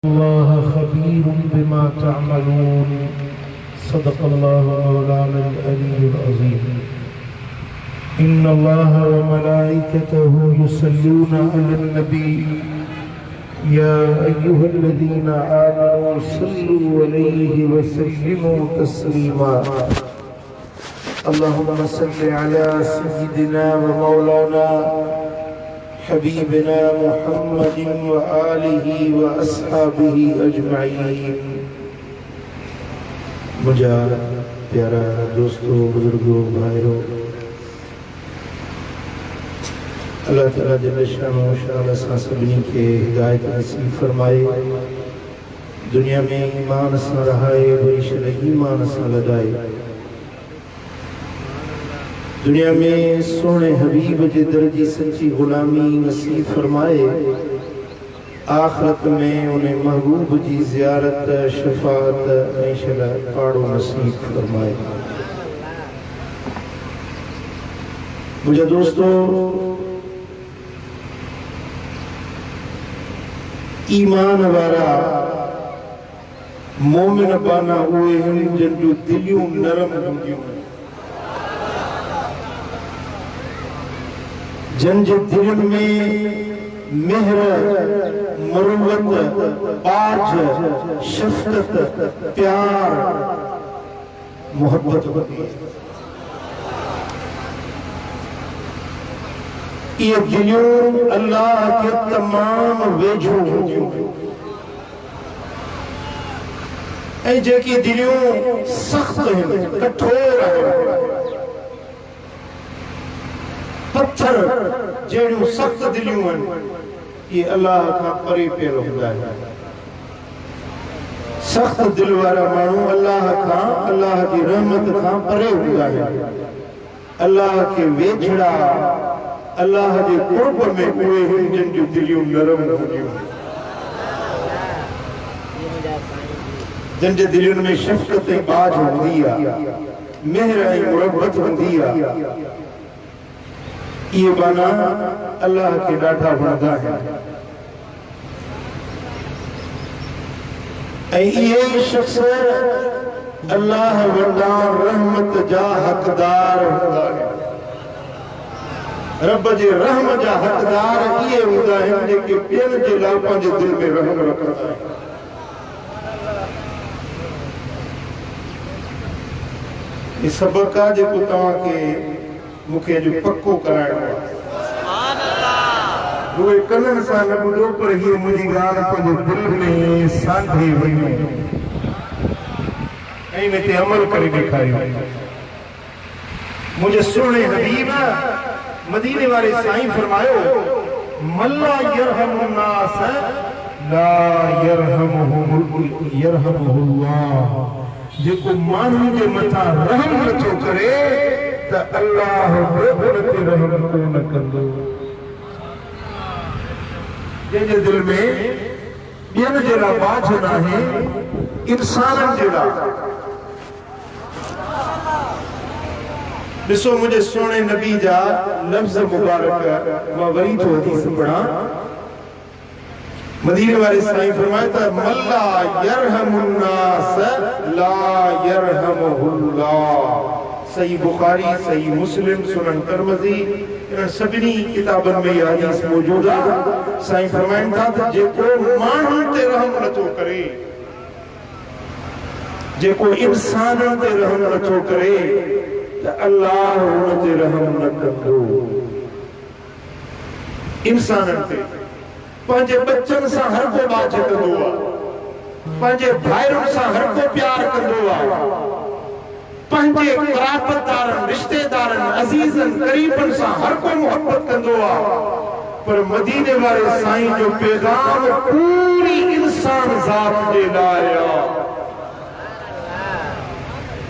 الله خبير بما تعملون صدق الله مولانا العلي العظيم إن الله وملائكته يصلون على النبي يا أيها الذين آمنوا صلوا عليه وسلموا تسليما اللهم صل على سيدنا ومولانا حبيبنا محمد وآله وأصحابه أجمعين। मुझा प्यारा दोस्तों, बुजुर्गों, भाइयों, अल्लाह ताला जल्ल शानुहु सभी के हिदायत नसीब फरमाए। दुनिया में ईमान सा रहाए, बेशक ईमान सा लदाए। दुनिया में सोने हबीब के दर्जी सच्ची गुलामी नसीब फरमाए। आखिरत में उन्हें महबूब की ज़ियारत शफात इंशाअल्लाह पाड़ो नसीब फरमाए। मुझे दोस्तों, ईमान वाला मोमिन बाना हुए हैं जिन जो दिलियों नरम होंदियों, जिन जे दिल में मेहर, मरुवत, पाज, शफकत, प्यार, मोहब्बत होती है। ये दिलियों अल्लाह के तमाम वेझो होंदियों ऐं जेकी दिलियों सख्त हैं, कठोर हैं, पत्थर जेड़ियों सख्त दिलियों हैं, ये अल्लाह का परे पेल होता है। सख्त दिल वाला मानू अल्लाह का, अल्लाह की रहमत का परे होता है। अल्लाह के वेझड़ा अल्लाह के कुर्ब में हुए हैं जिन जो दिलियों नरम होंदियूं, जिन जे दिलियों में शफकत बाज होंदी है, मेहर मुरब्बत होंदी है। ये बाना अल्लाह के डाठा बनता है। ये शख्स अल्लाह वटा रहमत जा हकदार होता है। रब जे रहम जा हकदार ये होता है जेके ॿियनि जे लाइ पंहिंजे दिल में रहम रखंदा आहिनि। ये सबक आहे जेको तव्हांखे मुखे जो पक्को कराइणो आहे। उहे कननि सां न ॿुधो, पर हीअ मुंहिंजी ॻाल्हि पंहिंजे दिल में सांढे वई ऐं इन ते अमल करे ॾेखारियो। मुंहिंजे सुहिणे हबीब मदीने वाले साईं फरमायो, मल्ला यरहमु नास ला यरहमुहुल्लाह। जेको माण्हू जे मथां रहम नथो करे त अल्लाह बि उन ते रहम कोन कंदो। जंहिंजे दिल में ॿियनि जहिड़ा बाझ न आहे, इंसाननि जहिड़ा। ॾिसो मुंहिंजे सोणे नबी जा लफ़्ज़ मुबारक मां वरी थो हदीस पढ़ां। मदीने वाले साईं फरमाए त मल्ला यरहमुन्नास ला यरहमुहुल्लाह। सही बुखारी, सही मुस्लिम, सुनन तिरमिज़ी, इन सभिनी किताबनि में यह हदीस मौजूद आहे। साईं फरमाइनि था त जेको माण्हुनि ते रहम नथो करे, जेको इंसाननि ते रहम नथो करे त अल्लाह हुन ते रहम न कंदो। इंसाननि ते पंहिंजे बच्चनि सां हर को बाझ कंदो आहे, पंहिंजे भाइरुनि सां हर को प्यार कंदो आहे, पंहिंजे क़राबतदारनि, रिश्तेदारनि, अज़ीज़नि, क़रीबनि सां हर को मोहब्बत कंदो आहे। पर मदीने वाले साईं जो पैगाम पूरी इंसान ज़ात जे लाइ आहे।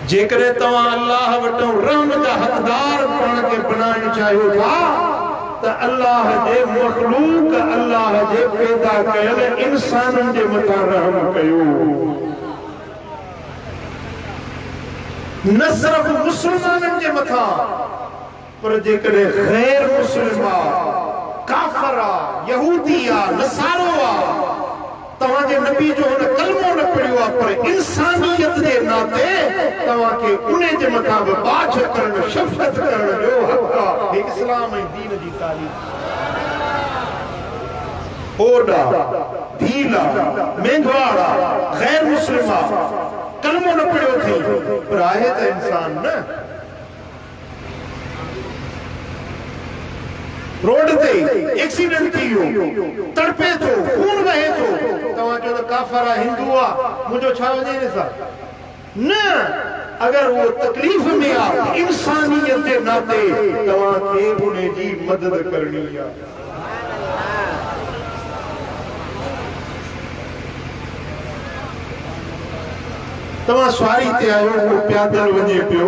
जेकॾहिं तव्हां अल्लाह वटि रहम जा हक़दार पाण खे बणाइण चाहियो था त अल्लाह जे मख़लूक, अल्लाह जे पैदा कयल इंसाननि जे मथां रहम कयो। न सिर्फ़ मुसलमाननि जे मथां, पर जेकॾहिं गैर मुस्लिम आहे, काफ़िर आहे, यहूदी आहे, नसारो आहे, तव्हांजे नबी जो हुन कलमो न पढ़ियो आहे पर इंसानियत जे नाते तव्हांखे उन जे मथां बि बाझ करण शफ़क़त करण जो हक़ आहे इस्लाम ऐं दीन जी तालीम ओडा ढीला मेंघवाड़ा गैर मुस्लिमा कलमो न पढ़ियो थी पर आहे त इंसान न रोड ते एक्सीडेंट थी वियो तड़पे थो खून वहे थो तव्हां चओ त काफ़र आहे हिंदू आहे मुंहिंजो छा वञे हिन सां न अगर वो तकलीफ़ में आहे इंसानियत जे नाते तव्हांखे उन जी मदद करणी आहे तव्हां सवारी ते आयो को पैदल वञे पियो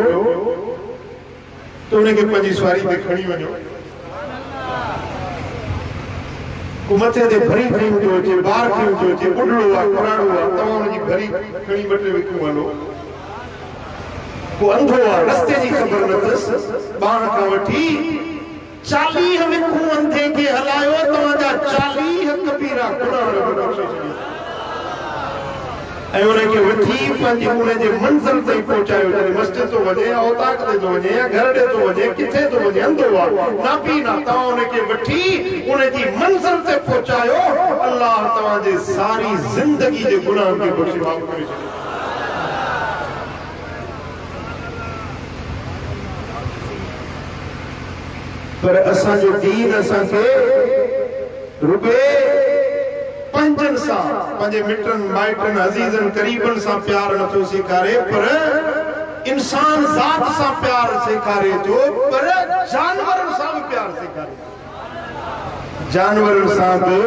त उनखे पंहिंजी सवारी ते खणी वञो को मथे ते भरी खणी थो अचे ॿार खणी थो अचे बुढड़ो आहे पुराणो आहे तव्हां हुनजी भरी खणी ॿ टे विकूं हलो को अंधो आहे रस्ते जी ख़बर न अथसि ॿार खां वठी 40 विकूं अंधे खे हलायो तव्हांजा 40 कबीरा गुनाह बख़्शे छॾियो ऐं उनखे वठी पंहिंजी उनजे मंज़िल ताईं पहुचायो जॾहिं मस्जिद थो वञे औताक ते थो वञे या घर ॾे थो वञे किथे थो वञे अंधो आहे नापी न तव्हां उनखे वठी उनजी मंज़िल ते पहुचायो अल्लाह तव्हांजे सारी ज़िंदगी जे गुनाहनि खे बख़्शे माफ़ करे छॾियो पर असांजो दीन असांखे रुॻे पंजन सां पंहिंजे मिटनि माइटनि अज़ीज़नि क़रीबनि सां प्यार नथो सेखारे पर इंसान ज़ात सां प्यार सेखारे थो पर जानवरनि सां बि प्यार सेखारे जानवरनि सां बि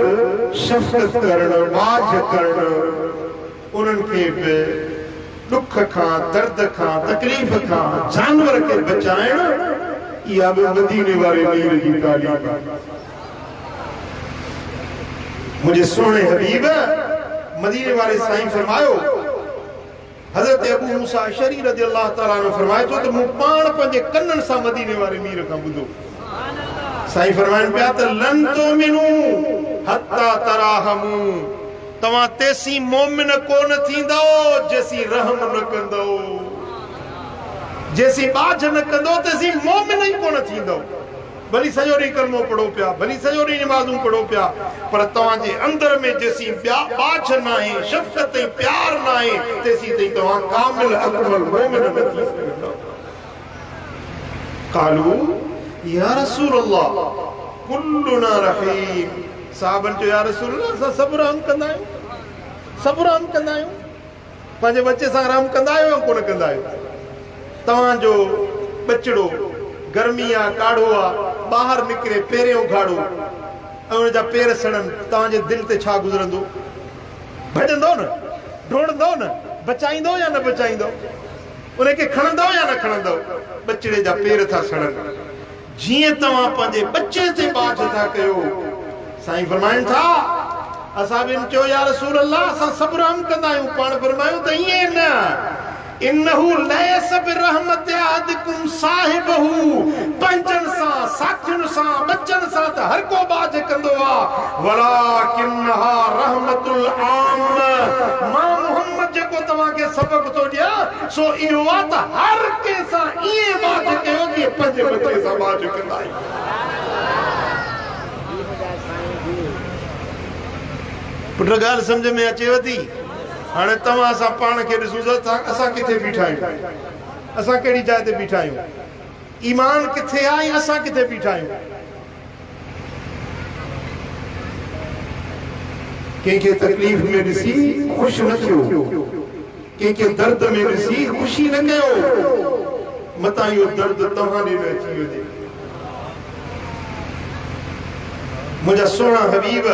शफ़क़त करणु बाझ करणु उन्हनि खे बि दुख खां दर्द खां तकलीफ़ खां जानवर खे बचाइणु इहा बि मदीने वारे मीर जी तालीम मुझे सोने हबीब मदीने वाले साईं फरमायो हजरत अबू मूसा अशरी रज़ी अल्लाह ताला ने फरमायो तो मु पाण पंहिंजे कन्ननि सां मदीने वारे मीर खां ॿुधो साईं फरमाइनि पिया त लन तुमिनू हत्ता तराहमू तव्हां तेसी मोमिन कोन थींदो जेसी रहम न कंदो जेसी बाझ न कंदो तेसी मोमिन ई कोन थींदो भली सॼो ॾींहुं कलमो पढ़ो पिया भली सॼो ॾींहुं नमाज़ूं पढ़ो पिया पर तव्हांजे अंदर में जेसी बाझ न आहे शफ़क़त ऐं प्यार न आहे तेसी ताईं तव्हां कामिल अकमल मोमिन न थी सघंदव क़ालू या रसूल अल्लाह कुल्लुना रहीम साहबन चयो या रसूल अल्लाह असां सभु रहम कंदा आहियूं पंहिंजे बच्चे सां रहम कंदा आहियो या कोन कंदा आहियो तव्हांजो बचड़ो गर्मी आहे काढ़ो आहे ॿाहिरि निकिरे पहिरियों उघाड़ो ऐं हुनजा पेर सड़नि तव्हांजे दिलि ते छा गुज़रंदो भॼंदो न डोड़ंदो न बचाईंदो या न बचाईंदो उनखे खणंदो या न खणंदो बचड़े जा पेर था सड़नि जीअं तव्हां पंहिंजे बच्चे ते बाझ था कयो साईं फरमाइनि था असां बि चयो या रसूल अल्लाह असां सभु रहम कंदा आहियूं पाण फरमायूं त ईअं न इन्नहु लैस बिरहमत अहदिकुम साहिबहु पंजन सां साथियुनि सां बच्चन सां त हर को बाझ कंदो आहे वलाकिन्हा रहमतुल आम मां मोहम्मद जेको तव्हांखे सबक थो ॾियां सो इहो आहे त हर कंहिं सां ईअं बाझ कयो जीअं पंहिंजे बच्चे सां बाझ कंदा आहियूं पुट ॻाल्हि सम्झ में अचेव थी हाणे तव्हां असां पाण खे ॾिसूं असां किथे बीठा आहियूं असां कहिड़ी जाइ ते बीठा आहियूं ईमान किथे आहे ऐं असां किथे बीठा आहियूं कंहिंखे तकलीफ़ में ॾिसी ख़ुशि न थियो कंहिंखे दर्द में ॾिसी ख़ुशी न कयो मतां इहो दर्द तव्हां ॾे न अची वञे मुंहिंजा सोना हबीब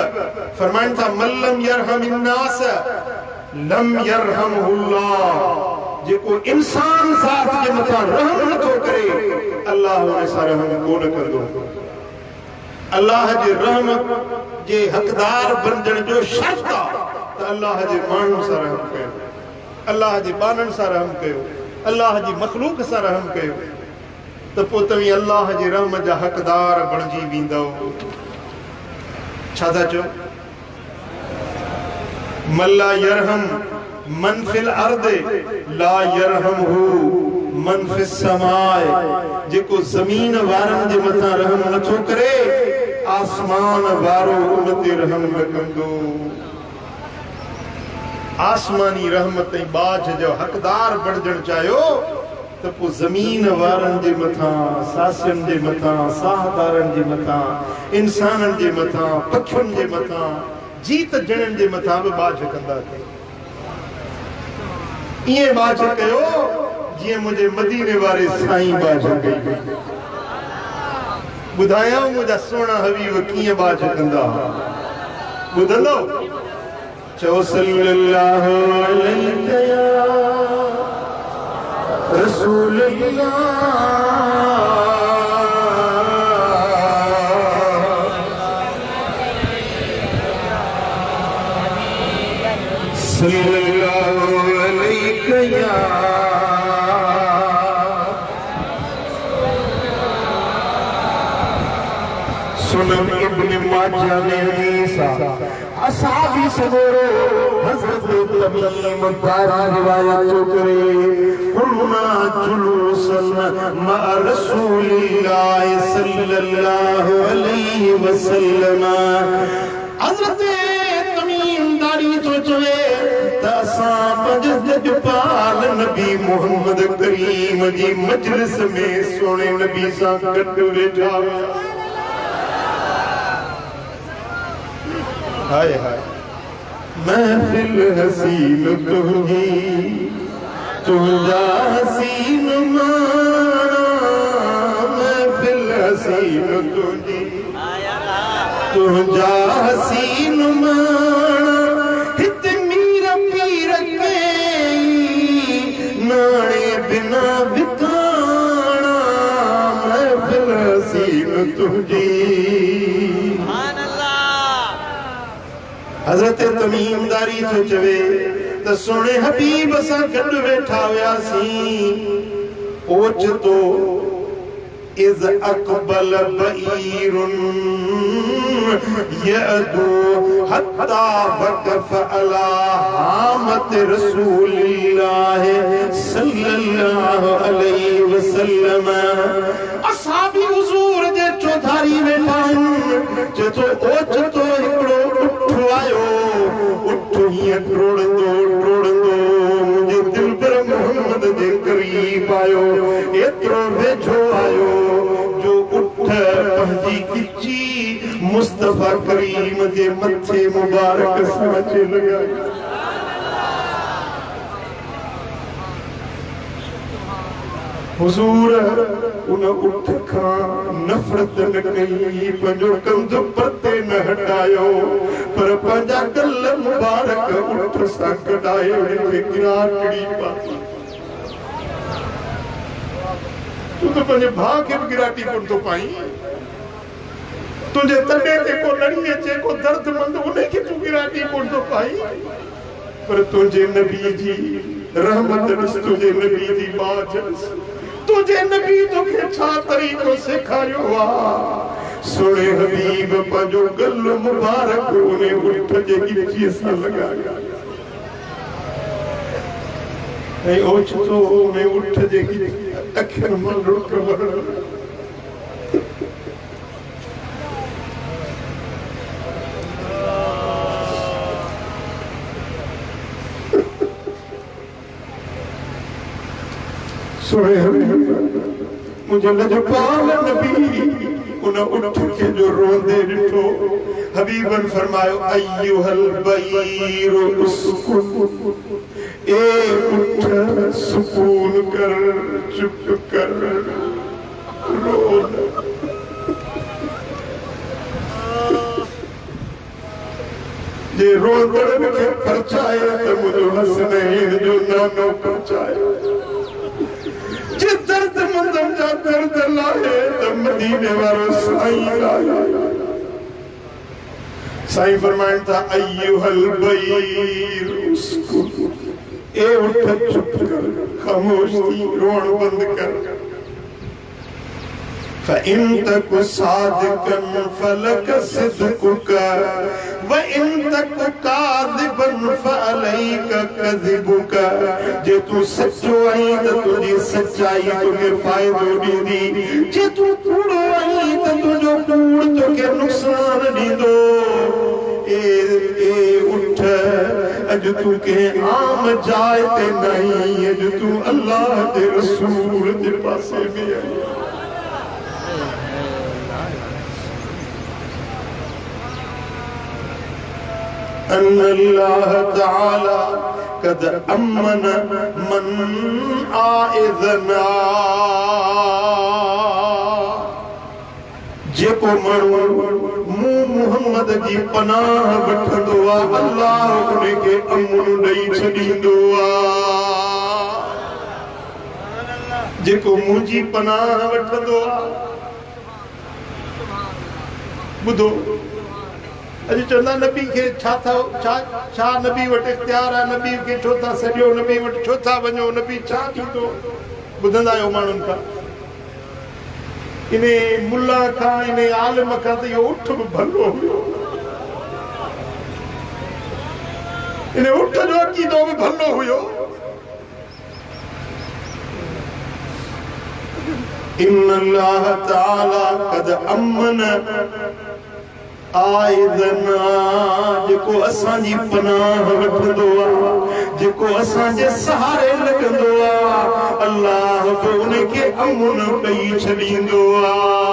फरमाइनि था मल्लम यरहमिन नास लम यरहमहुल्लाह जेको इंसान ज़ात जे मथां रहम नथो करे अल्लाह हुन सां रहम कोन कंदो अल्लाह जे रहम जे हक़दार बणजण जो शर्त आहे त अल्लाह जे माण्हुनि सां रहम कयो अल्लाह जे बाननि सां रहम कयो अल्लाह जी मखलूक सां रहम कयो त पोइ तव्हीं अल्लाह जे रहम जा हक़दार बणिजी वेंदव छा था चओ मल्ला यरहम मन फिल अर्द ला यरहमहू मन फिस समाए। जेको ज़मीन वारन जे मथा रहम नथो करे आसमान वारो उन ते रहम न कंदो। आसमानी रहमत ऐं बाज जो हक़दार बणजण चाहियो त पोइ ज़मीन वारनि जे मथां, सासियुनि जे मथां, साहदारनि जे मथां, इंसाननि जे मथां, पखियुनि जे मथां, जीत ॼणनि जे मथां बि बाज कंदा कयो। ईअं बाज कयो जीअं मुंहिंजे मदीने वारे साईं बाज कई। ॿुधायां मुंहिंजा सुहिणा हबीब कीअं बाज कंदा, ॿुधंदो? चओ सल्लल्लाहु अलैहि या रसूल अल्लाह, सल्लल्लाहु अलैहि या सुनन इब्न माजा में हदीसा असहाबी सगोरो हज़रत तमीम तारा रिवायत करे कुलना जुलूसन मा रसूलिल्लाह सल्लल्लाहु अलैहि वसल्लम। हज़रत तमीम दारी तो चवे त असां पंज पाल नबी मोहम्मद करीम जी मजलिस में सोने नबी सां गॾु वेठा। हाय हाय महफिल हसीन तुझी तुझा हसीन माना, महफिल हसीन तुझी तुझा हसीन माना, हित मीर पीर के नाणे बिना बिताना, महफिल हसीन तुझी। हज़रत तमीम दारी तो चवे त सोने हबीब सां गॾु वेठा हुयासीं। ओचितो इज़ अक़बल बईरुन यअदू हत्ता वक़फ़ अला हामत रसूलिल्लाह सल्लल्लाहु अलैहि वसल्लम। असहाबी हुज़ूर जे चौधारी वेठा आहिनि। चतो ओचितो हिकिड़ो उठ आयो, उठ हीअं टोड़ंदो टोड़ंदो मुंहिंजे दिल पर मोहम्मद जे क़रीब आयो, एतिरो वेझो आयो जो उठ पंहिंजी किची मुस्तफ़ा करीम जे मथे मुबारक सां अचे लॻाई। हुजूर उन उठ खां नफ़रत न कई, पंहिंजो कंधु परते न हटायो, पर पंहिंजा गल मुबारक उठ सां कढाए हुनखे गिराटड़ी पाती। तूं त पंहिंजे भाउ खे बि गिराटी कोन थो पाई। तुंहिंजे तॾे ते को लड़ी अचे, को दर्दमंद, उनखे तूं गिराटी कोन थो पाई। पर तुंहिंजे नबी जी रहमत ॾिस, तुंहिंजे नबी जी बाज ॾिस, तुझे नबी तोखे छा तरीक़ो सेखारियो आहे। सोने हबीब पंहिंजो गल मुबारक उन उठ जे गिचीअ सां लॻायो ऐं ओचितो उन उठ जे अखियुनि मां लुक वरण। मुझे लजपाल नबी उन उठ के जो रोंदे ॾिठो। हबीबन फरमायो अय्युहल बईर उसकुन, ए उठ सुकून कर, चुप कर, रो न। जे रोंदड़ खे परचाए त मुंहिंजो हसनैन जो नानो परचाए। जे दर्द मंदम जा दर्द लाए त मदीने वारो साईं लाए। साईं फरमाइनि था अय्युहल बईर उसकुन, ए उठ चुप कर, खामोश थी, रोण बंद कर। फइन तक सादिकन फलक सिद्कुक, वइन तक काज़िबन फअलैक कज़िबुक, जे तू सच्चो आई त तुझी सच्चाई तोखे फ़ाइदो ॾींदी, जे तू कूड़ो आई त तुंहिंजो कूड़ तोखे नुक़सान ॾींदो। ए उठ, अॼु तू कंहिं आम जाइ ते न आई, अॼु तू अल्लाह जे रसूल जे पासे में आई। अल्लाह ताला कद अमन मन आइज़ना, जेको माण्हू मूं मुहम्मद जी पनाह वठंदो आहे अल्लाह उनखे अमन ॾेई छॾींदो आहे। जेको मुंहिंजी पनाह वठंदो आहे, ॿुधो अॼु चवंदा नबी खे छा नबी वटि इख्तियार आहे, नबी खे छो था सॼो, नबी वटि छो था वञो, नबी छा थींदो। ॿुधंदा आहियो माण्हुनि खां, इन मुल्ला खां, इन आलिम खां त इहो उठ बि भलो हुयो, इन उठ जो अक़ीदो बि भलो हुयो। इन्नल्लाह ताला कद अमन आइज़ना, जेको असांजी पनाह वठंदो आहे, जेको असांजे सहारे लॻंदो आहे, अल्लाह बि उनखे अमन ॾेई छॾींदो आहे।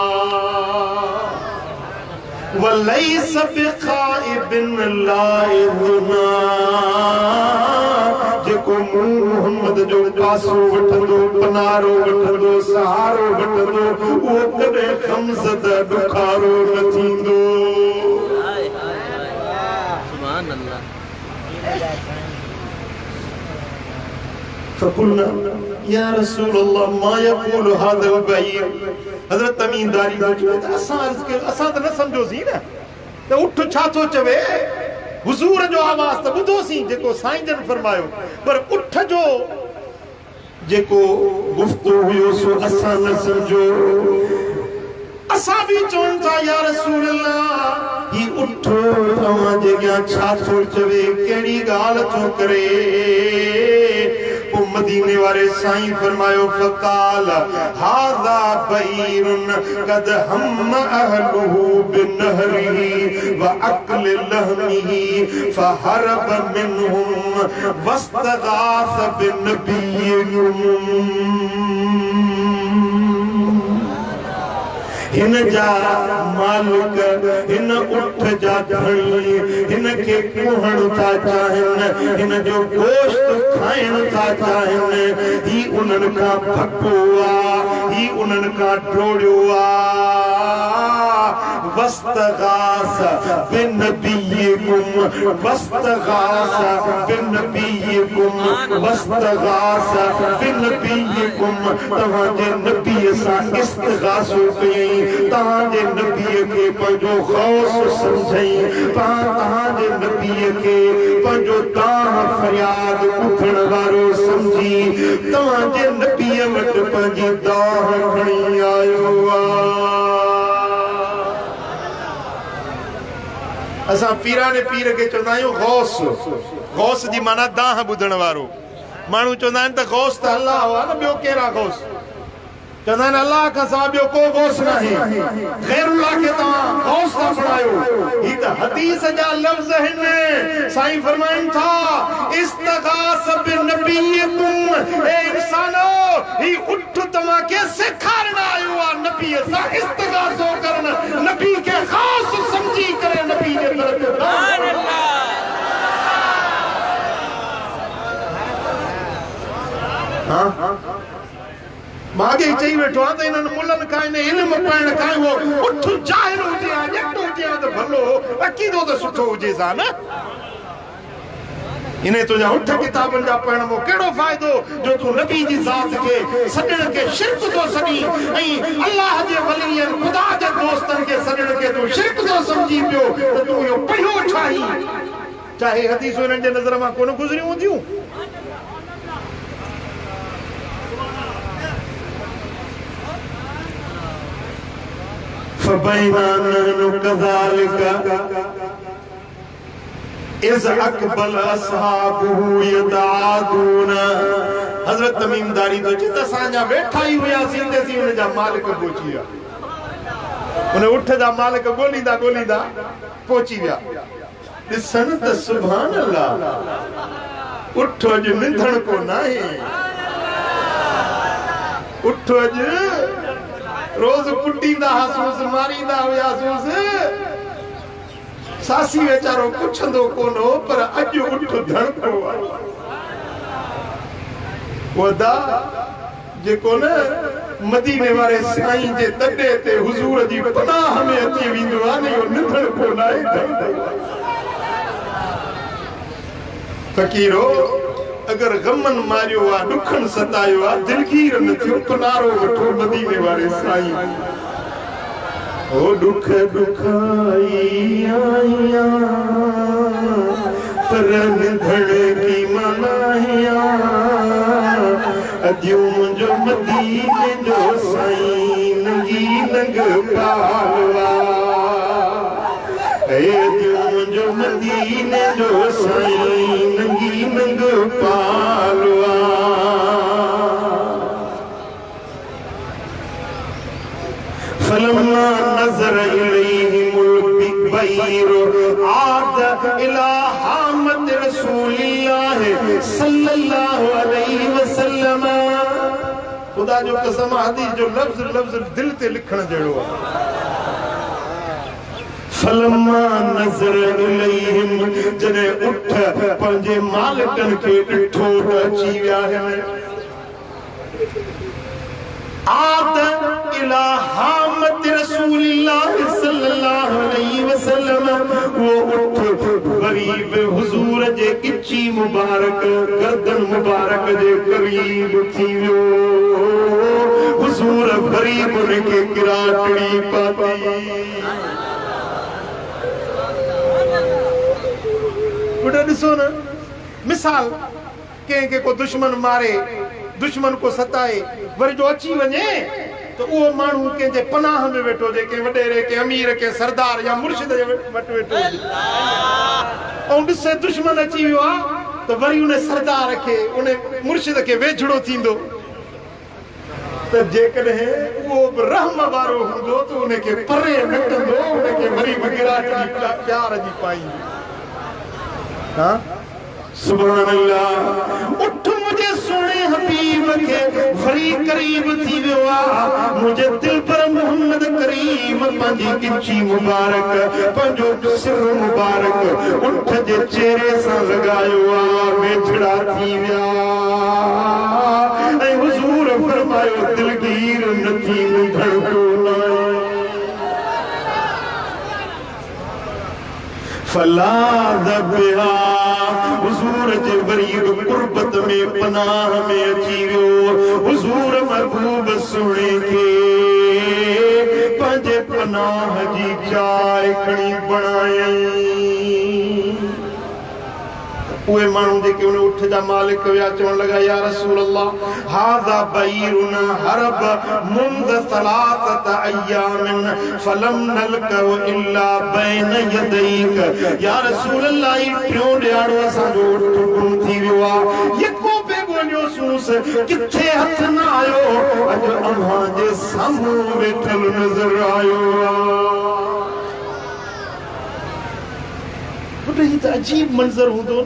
वलैस बिखाइबिन लाइज़ना, जेको मूं मुहम्मद जो पासो वठंदो, पनारो वठंदो, सहारो वठंदो, उहो कॾहिं ग़मज़दा ॾुखारो न थींदो। फकुलना या रसूल अल्लाह मा यक़ूल हाज़ल बईर, हज़रत तमीमदारी असां त न सम्झोसीं न त उठ छा थो चवे, हुज़ूर जो आवाज़ त ॿुधोसीं जेको साईं जन फरमायो, पर उठ जो जेको गुफ़्तो हुयो सो असां न सम्झो। असां बि चवनि था या रसूल अल्लाह ही उठ तव्हांजे अॻियां छा थो चवे, कहिड़ी ॻाल्हि थो करे। पोइ मदीने वारे साईं फरमायो फ़क़ाल हाज़ा बईरुन क़द हम अहलुहु बिनहरिही व अक्ल लहमिही फहरब मिनहुम वस्तगास बिनबिय्यिहिम। हिन जा मालिक, हिन उठ जा धणी, हिन खे कुहण था चाहिनि, हिन जो गोश्त खाइण था चाहिनि, ही उन्हनि खां फको आहे, ही उन्हनि खां डोड़ियो आहे। वस्तगास बिनबिय्यिकुम, वस्तगास बिनबिय्यिकुम, वस्तगास बिनबिय्यिकुम, तव्हांजे नबीअ सां इस्तिगासो कयईं, तव्हांजे नबीअ खे पंहिंजो ख़ौफ़ सम्झई, तव्हांजे नबीअ खे पंहिंजो दाह फरियाद ॿुधण वारो सम्झी, तव्हांजे नबीअ वटि पंहिंजी दाह खणी आयो आहे। असां पीराने पीर खे चवंदा आहियूं गौस, गौस जी माना दाह ॿुधण वारो। माण्हू चवंदा आहिनि त गौस त अल्लाह हुआ न, ॿियो कहिड़ा गौस? चवंदा आहिनि अल्लाह खां सवाइ ॿियो को गौस न आहे, ग़ैरुल्लाह खे तव्हां गौस था बणायो। ही त हदीस जा लफ़्ज़ आहिनि। साईं फरमाइनि था इस्तगास बिनबिय्यिकुम, ए इंसानो ही उठ तव्हांखे सेखारण आयो आहे नबीअ सां इस्तगासो करण, नबी खे ख़ासि सम्झी करे नबी जे तरफ़। सुभान अल्लाह। हां मागे चई वेठो आहे त इन्हनि मुलनि खां, इन इल्म पाइण खां उहो उठ जाहिर हुजे या ॼट हुजे या त भलो, अक़ीदो त सुठो हुजे सा न। इन तुंहिंजा उठ किताबनि जा पढ़ण में कहिड़ो फ़ाइदो जो तूं नबी जी ज़ात खे सॾण खे शिरक थो सॾी, ऐं अल्लाह जे वलीअनि ख़ुदा जे दोस्तनि खे सॾण खे तूं शिरक थो सम्झी पियो, त तूं इहो पढ़ियो छा ही? चाहे हदीसूं हिननि जे नज़र मां कोन गुज़रियूं हूंदियूं। इज़ अक़बल अस्हाबुहु यतआदून। हज़रत तमीम दारी तो चए त असांजा वेठा ई हुयासीं तेसीं हुन जा मालिक पहुची विया। उन उठ जा मालिक ॻोल्हींदा ॻोल्हींदा पहुची विया। ॾिसनि त सुभान अल्लाह, उठ अॼु निंधण को नाहे। उठ अॼु रोज़ कुटींदा हुआसीं, मारींदा हुआसीं, सासी वेचारो पुछंदो कोन हो, पर अॼु उठ धड़को आहे। वदा जेको न मदीने वारे साईं जे दॾे ते हुजूर जी पनाह में अची वेंदो आहे न, इहो निंधड़ कोन आहे। फ़कीरो अगर गमन मारियो आ, दुखन सतायो आ, दिलगीर न थियो, पनारो वठो मदीने वारे साईं। ओ दुख दुखाई आया पर निंधड़ की मनाया, अॼु मुंहिंजो मदीने जो साईं नंगी नंग पालवा। अॼु मुंहिंजो मदीने जो साईं नंगी नंग पालवा। फलम्मा नज़र इलैहिमुल बैर आद इला हामद रसूलिल्लाह सल्लल्लाहु अलैहि वसल्लम। खुदा जो कसम, हदीस जो लफ्ज़ लफ्ज़ दिल ते लिखण जहिड़ो आहे। फलम्मा नज़र इलैहिम, जॾहिं उठ पंहिंजे मालिकनि खे ॾिठो त अची विया आहिनि। आद इला हामद रसूलिल्लाह सल्लल्लाहु अलैहि वसल्लम, वो उठ करीब हुजूर जे गिची मुबारक, गर्दन मुबारक जे करीब थी वियो। हुजूर करीब उनखे गिराटड़ी पाती। बुढ़ा ॾिसो न, मिसाल कंहिंखे को दुश्मन मारे, दुश्मन को सताए, वरी जो अची वञे तो उहो माण्हू कंहिंजे पनाह में वेठो हुजे, कंहिं वॾेरे, कंहिं अमीर, कंहिं सरदार या मुर्शिद जे वटि वेठो हुजे, ऐं ॾिसे दुश्मन अची वियो आहे त वरी उन सरदार खे, उन मुर्शिद खे वेझड़ो थींदो। त जेकॾहिं उहो बि रहम वारो हूंदो त उनखे परे न कंदो, उनखे वरी गिराटड़ी प्यार जी पाईंदो। हाँ सुभान अल्लाह। उठ मुझे सुने हबीब के वरी करीब थी वियो आ। मुझे दिल पर मोहम्मद करीम पंहिंजी गिची मुबारक, पंहिंजो सिर मुबारक उठ जे चेहरे सां लॻायो आ, वेझड़ा थी विया। ऐं हुजूर फरमायो, दिलगीर न थी धड़को न। फलाद बिहा, हुजूर जे वरीब कुर्बत में पनाह में अची वियो। हुजूर महबूब सुणे के पंहिंजे पनाह जी जाइ खणी बणायई। उहे माण्हू जेके उन उठ जा मालिक विया, चवण लॻा, या रसूल अल्लाह, हाज़ा बईरुन हरब मुंद सलासत अय्यामिन फलम नलकहु इल्ला बैन यदैक। या रसूल अल्लाह, ई टियों ॾियारो असांजो उठ गुम थी वियो आहे, यको पे ॻोल्हियोसूंस, किथे हथ न आयो, अॼु अव्हां जे साम्हूं वेठल नज़र आयो आहे। पुट, ही त अजीब मंज़र हूंदो न।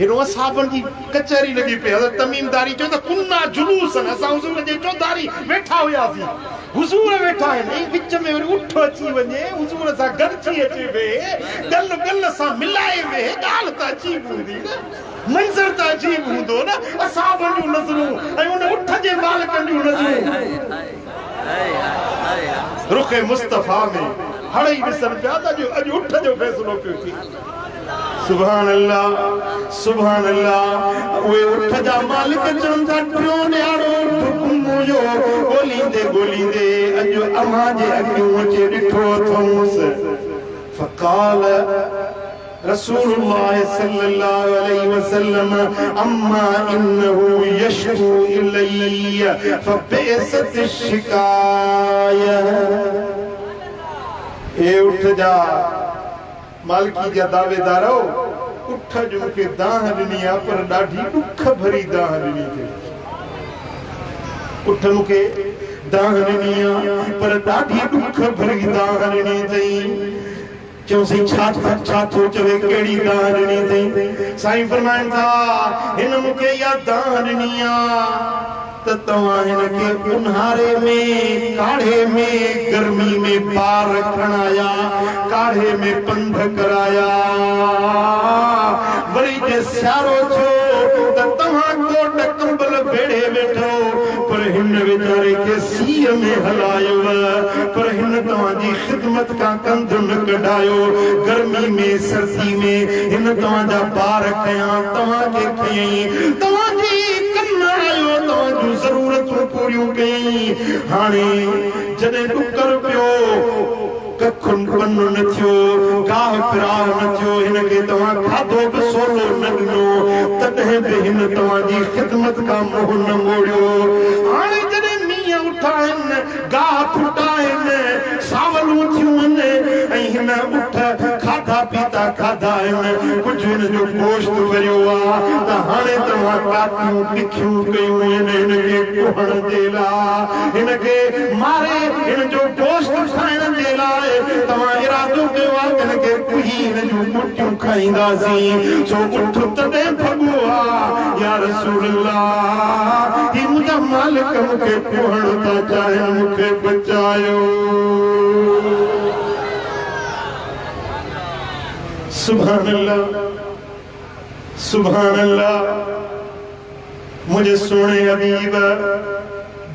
हेॾो असाबनि जी कचहरी लॻी पई। हज़रत तमीम दारी चयो त कुन्ना जुलूसन, असां हुजूर जे चौधारी वेठा हुयासीं, हुजूर वेठा आहिनि, विच में वरी उठ अची वञे, हुजूर सां गॾिजी अचे वेहे, गल गल सां मिलाए वेहे, ॻाल्हि त अजीब हूंदी न, मंज़र त अजीब हूंदो न। असाबनि जूं नज़रूं ऐं उन उठ जे मालिकनि जूं नज़रूं रुखे मुस्तफ़ा में हड़ई ॾिसनि पिया त अॼु उठ जो फ़ैसिलो पियो थिए। सुभान अल्लाह, सुभान अल्लाह। उहे उठ जा मालिक चवनि था, टियों ॾियारो गुम हुयो, ॻोल्हींदे ॻोल्हींदे अॼु अव्हां जे अॻियूं अची ॾिठो अथऊंसि। फ़क़ाल रसूलुल्लाह सल्लल्लाहु अलैहि वसल्लम, अम्मा इन्नहु यशकू इलैया फ़बैसत शिकाया। ए उठ जा मालिकी जा दावेदारो, उठ जो के दाह ॾिनी आहे पर ॾाढी ॾुख भरी दाह ॾिनी अथई उठ मूंखे दाह ॾिनी आहे पर ॾाढी ॾुख भरी दाह ॾिनी अथई चयोसीं छा थो चवे कहिड़ी दाह ॾिनी अथई साईं फरमाइनि था हिन मूंखे इहा दाह ॾिनी आहे त तव्हां हिनखे ऊन्हारे में काढ़े में गर्मी में पार रखण आया काढ़े में पंध कराया वरी जे सियारो थियो त तव्हां कोट कंबल भेड़े वेठो पर हिन वीचारे खे सीअ में हलायो पर हिन तव्हांजी ख़िदमत खां कंध न कढायो गर्मी में सर्दी में हिन तव्हांजा ॿार खयां तव्हांखे खयईं तव्हांजी कम आयो तव्हांजूं ज़रूरतूं पूरियूं कयईं हाणे जॾहिं ॾुकर पियो कखुन पन न थियो गाह पिराह न थियो हिनखे तव्हां खाधो बि सोलो न ॾिनो तॾहिं बि हिन तव्हांजी ख़िदमत खां मुंहुं न मोड़ियो हाणे जॾहिं मींहं उठा आहिनि गाह फुटा आहिनि सावलूं थियूं आहिनि ऐं हिन उठ खाधा पीता खाधा आहिनि कुझु हिन जो गोश्त वरियो आहे त हाणे तव्हां कातियूं तिखियूं कयूं आहिनि हिनखे कुहण जे लाइ हिनखे मारे हिन जो गोश्त खाइण जे लाइ तव्हां इरादो कयो आहे हिनखे कुही हिन जूं मुठियूं खाईंदासीं छो उठ तॾहिं भॻो आहे या रसूल अल्लाह ही मुंहिंजा मालिक मूंखे कुहण था चाहिनि मूंखे बचायो सुभान अल्लाह सुभान अल्लाह मुझे सोने हबीब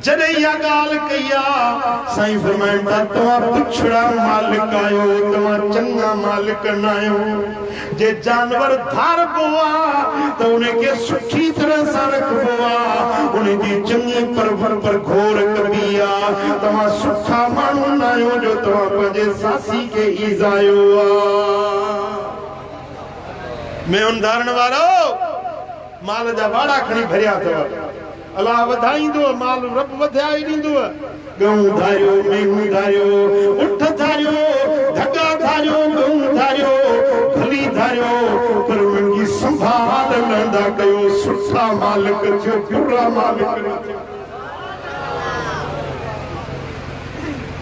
जॾहिं इहा ॻाल्हि कई आहे साईं फरमाइनि था तव्हां पुछड़ा मालिक आहियो तव्हां चङा मालिक न आहियो जे जानवर धारबो आहे त उनखे सुठी तरह सां रखबो आहे उनजी चङी परवर पर घोर कबी आहे तव्हां सुठा माण्हू न आहियो जो तव्हां पंहिंजे साथी खे ईज़ायो आहे मेहुनि धारण वारो माल जा वाड़ा खणी भरिया अथव अलाह वधाईंदो माल रब वधाए ॾींदो गऊं धारियो मेहूं धारियो उठ धारियो धगा धारियो गऊं धारियो भली धारियो पर उनकी संभाल नंदा कयो सुठा मालिक थियो बुरा मालिक न थियो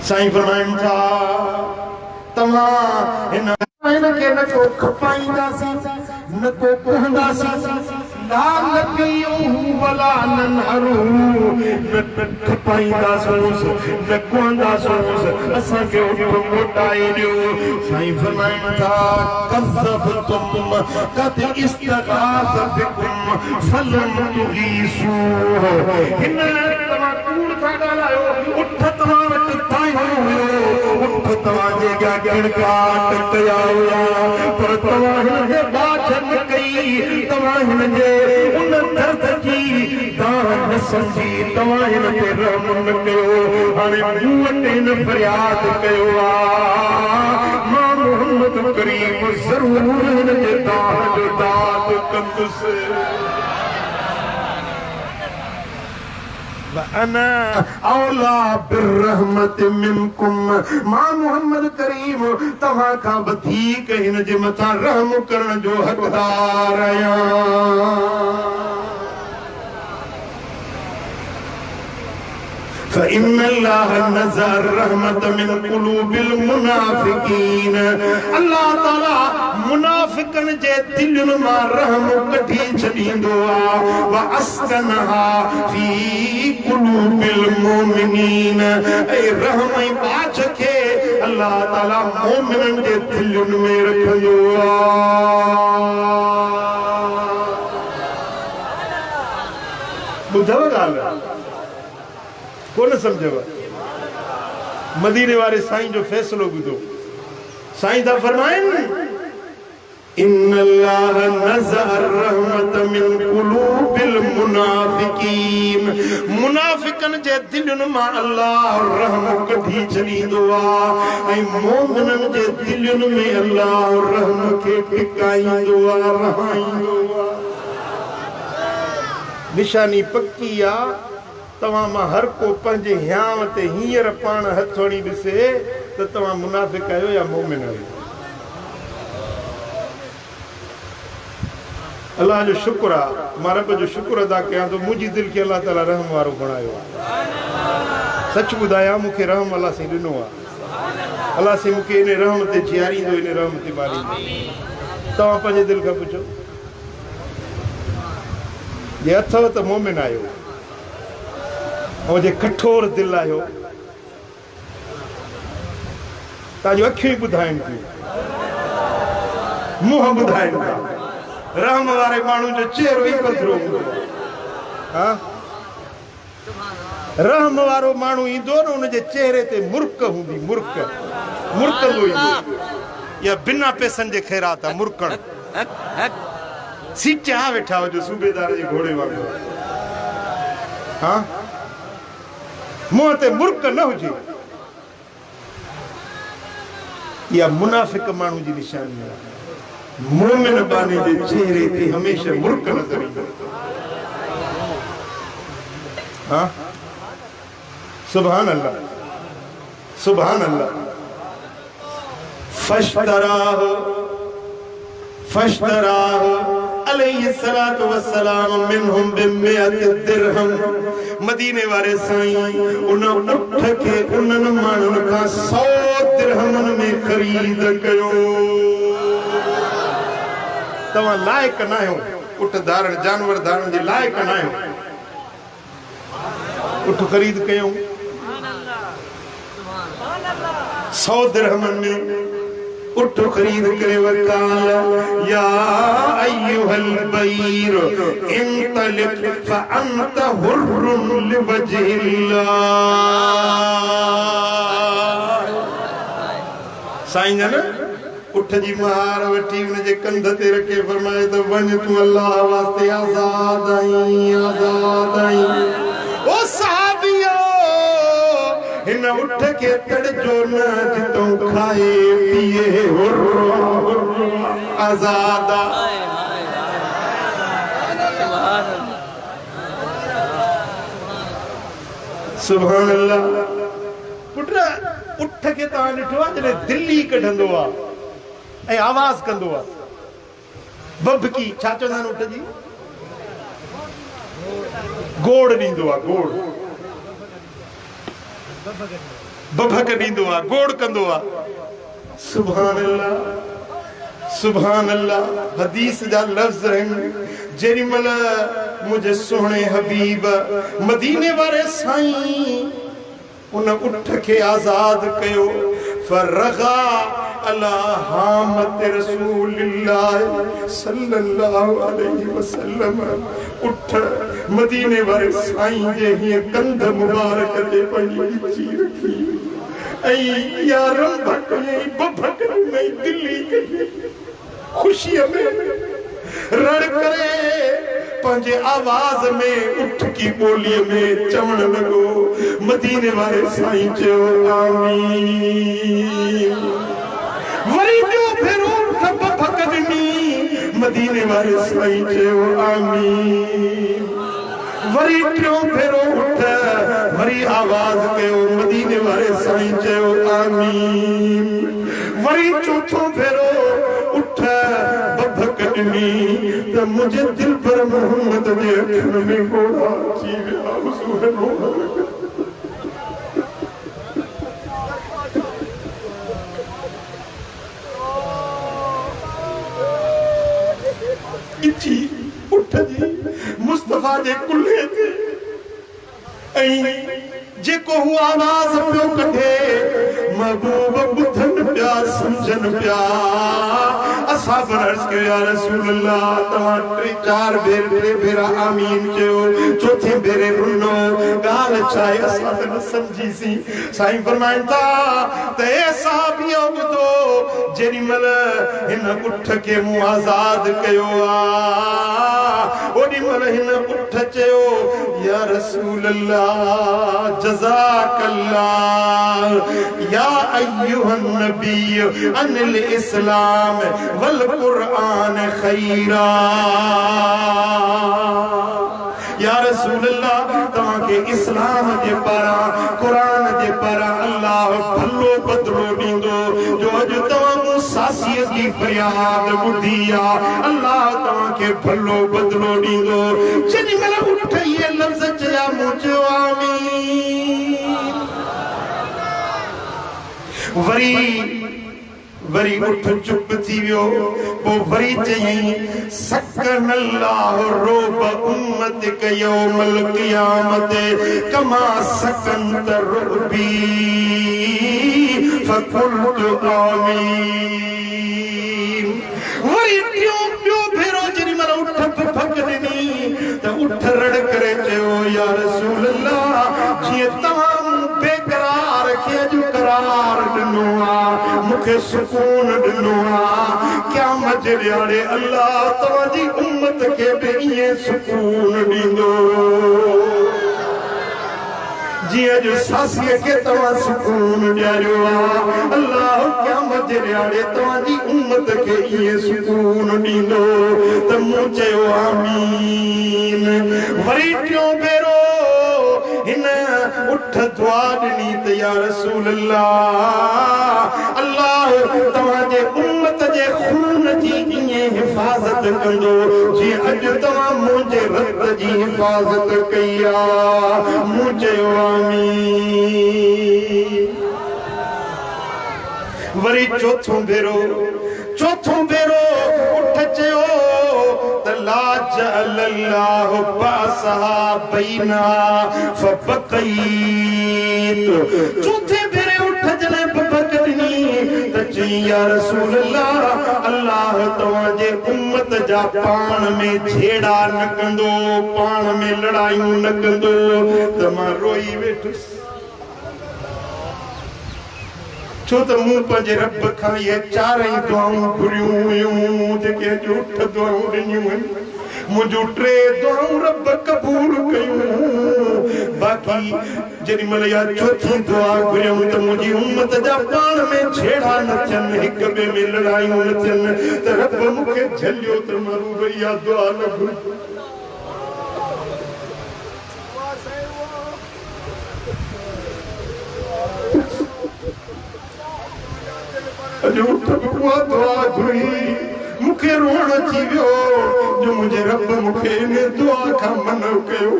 साईं फरमाइनि था तव्हां हिनखे न को खपाईंदासीं न को कहंदासीं ला लबियूं वला ननहरू खपाईंदासीं न कहंदासीं असांखे उठ मोटाए ॾियो साईं फरमाइनि था कज़बतुम कद इस्तगास बिकुम फलम तुगीसू हिन तव्हां कूड़ था ॻाल्हायो उठ तव्हां वटि ताईं हुयो उठ तव्हांजे अॻियां गिड़गाट कया हुया पर तव्हां हिनखे बाछ न कई तव्हां हिनजे उन दर्द जी दाह न समझी तव्हां हिन ते रहम न कयो हाणे मूं वटि हिन फरियाद कयो आहे मां मोहम्मद करीम ज़रूरु हिनजे दाह जो दाद कंदुसि वअना औला बिर्रहमत मिनकुम मां मोहम्मद करीम तव्हां खां वधीक हिन जे मथां रहम करण जो हक़दार आहियां فإن الله نزع الرحمة من قلوب المنافقين الله تعالى منافقن जे दिलनि मां रहम कढी छॾींदो आहे واسكنها في قلوب المؤمنين ऐं रहम ऐं बाछ खे अल्लाह ताला मोमिननि जे दिलनि में रखंदो आहे ॿुधव ॻाल्हि कोन समझव मदीने वारे साईं जो फैसलो ॿुधो साईं था फरमाइनि इन्नल्लाह नज़अ रहमत मिन क़ुलूबिल मुनाफिकीन मुनाफिकन जे दिलनि मां अल्लाह रहम कढी छॾींदो आहे ऐं मोमिननि जे दिलनि में अल्लाह रहम खे टिकाईंदो आहे रहाईंदो आहे निशानी पक्की आहे तव्हां मां हर को पंहिंजे हियांव ते हींअर पाण हथ हणी ॾिसे त तव्हां मुनाफ़िक आहियो या मोमिन आहियो अल्लाह जो शुक्र आहे मां रब जो शुक्र अदा कयां थो मुंहिंजी दिलि खे अल्लाह ताला रहम वारो बणायो आहे सच ॿुधायां मूंखे रहम अल्लाह साईं ॾिनो आहे अल्लाह साईं मूंखे इन रहम ते जीआरींदो इन रहम ते ॿारींदो तव्हां पंहिंजे दिलि खां पुछो जे अथव त मोमिन आहियो ऐं जे कठोर दिलि आहियो तव्हांजूं अखियूं ई ॿुधाइनि थियूं मुंहं ॿुधाइनि था रहम वारे माण्हू जो चेहरो ई पथरो हूंदो हा रहम वारो माण्हू ईंदो न हुनजे चेहरे ते मुर्क हूंदी मुर्कंदो ईंदो या बिना पैसनि जे ख़ैरात आहे मुर्कण सीटिया वेठा हुजो सूबेदार जे घोड़े वांगुरु हा मुंहं ते मुर्क न हुजे इहा मुनाफ़िक माण्हू जी निशानी आहे मोमिन बाने जे चेहरे ते हमेशा मुर्क नज़र ईंदो हा सुभान अल्लाह फश्तराह अलैहि सलातु वस्सलाम मिनहुम बिमियति दिरहम मदीने वारे साईं उन उठ के उन्हनि माण्हुनि खां 100 दिरहमनि में ख़रीद कयो तव्हां लाइक़ न आहियो उठ धारण जानवर धारण जे लाइक़ न आहियो उठ ख़रीद कयूं 100 दिरहमनि में उठ ख़रीद करे वकाल या अय्युहल बईर इंतलिक फअंत हुर्रुन लिवजहिल्लाह साईं जन उठ जी महार वठी उन जे कंध ते रखे फरमाए त वञ तूं अल्लाह वास्ते आज़ाद आई ओ साहबियो हिन उठ के तड़जो न जितो खाए पिए आज़ाद सुभान अल्लाह पुट उठ के तव्हां ॾिठो आहे जॾहिं दिल्ली कढंदो आहे ऐं आवाज़ कंदो आहे बबकी छा चवंदा आहिनि उठ जी गोड़ ॾींदो आहे गोड़ बबक ॾींदो आहे गोड़ कंदो आहे सुभान अल्लाह हदीस जा लफ़्ज़ आहिनि जेॾी महिल मुंहिंजे सुहिणे हबीब मदीने वारे साईं उन उठ खे आज़ाद कयो फरग़ा अला हामत रसूलिल्लाह सल्लल्लाहु अलैहि वसल्लम उठ मदीने वारे साईं जे हीअं कंध मुबारक ते पंहिंजी विछी रखी ऐं यार बभक में दिल्ली ख़ुशीअ में रण करे पंहिंजे आवाज़ में उठ की ॿोलीअ में चवण लॻो मदीने वारे साईं चयो आमीन वरी ॿियो भेरो बभक ॾिनी मदीने वारे साईं चयो आमीन वरी टियों भेरो उठ वरी आवाज़ कयो मदीने वारे साईं चयो आमीन वरी चौथों भेरो उठ बभक ॾिनी त मुंहिंजे दिल पर मोहम्मद जे अखियुनि में ॻोढ़ा अची विया उठ जी मुस्तफा जे कुल्हे ते ऐं जेको हू आवाज़ पियो कढे महबूब ॿुधनि पिया सम्झनि पिया असहाब अर्ज़ कयो या रसूल अल्लाह तव्हां 3-4 भेरा आमीन चयो चौथे भेरे रुनो ॻाल्हि छा आहे असां त न सम्झीसीं साईं फरमाइनि था त हे साहबियो ॿुधो जेॾी महिल हिन उठ खे मूं आज़ाद कयो आहे ओॾी महिल हिन उठ चयो या रसूल अल्लाह जज़ाक अल्लाह या अय्युहन नबी अनिल इस्लाम वल कुरान खैरा या रसूल अल्लाह तव्हांखे इस्लाम जे पारां क़ुरान जे पारां अल्लाह भलो बदिलो ॾींदो जो अॼु तव्हां मूं सासीअ जी असी फरियाद बुधिया अल्लाह तवा के भलो बदलो दींदो जनी मला उठ ये लफ्ज चया मुझो आमीन वरी उठ चुप थी वियो पो वरी चई सकन अल्लाह रोब उम्मत के यौमल क़ियामत कमा सकन रुबी फकुल्तु आमीन वरी टियो भेरो जरी मना उठ फक दिनी त उठ रड़ करे चयो या रसूल अल्लाह जी तमाम बेकरार के जो करार दिनो आ मुखे सुकून दिनो आ क्या मजरियाड़े अल्लाह तवाजी उम्मत के बे ये सुकून दींदो जी जो सासी के तवा सुकून ॾियारियो आ अल्लाह क्या मजरियाड़े तवाजी उम्मत के ये सुकून दींदो त मूं चयो आमीन वरी टियों भेरो हिन उठ दुआ ॾिनी त या रसूल अल्लाह अल्लाह तव्हांजे उम्मत जे खून जी ईअं हिफ़ाज़त कंदो जीअं अॼु तव्हां मुंहिंजे रत जी हिफ़ाज़त कई आहे मूं चयो आमीन वरी चौथों भेरो उठ चयो त ला जअलल्लाहु बासहा बैना फबक़ीत चौथे भेरे उठ जने बकरनी त चई या रसूल अल्लाह अल्लाह तवाजे उम्मत जा पाण में झेड़ा न कंदो पाण में लड़ाइयूं न कंदो त मां रोई वेठुसि छो त मूं पंहिंजे रब खां ये चारई दुआऊं घुरियूं हुयूं जेके अॼु उठ दुआऊं ॾिनियूं आहिनि मुंहिंजूं 3 दुआऊं रब क़बूल कयूं बाक़ी जेॾी महिल या चौथी दुआ घुरियऊं त मुंहिंजी उम्मत जा पाण में छेड़ा न थियनि हिक ॿिए में लड़ायूं न थियनि त रब मूंखे झलियो त मां भई इहा दुआ न घुरी मूंखे रोअण अची वियो जो मुंहिंजे रब मूंखे इन दुआ खां मनो कयो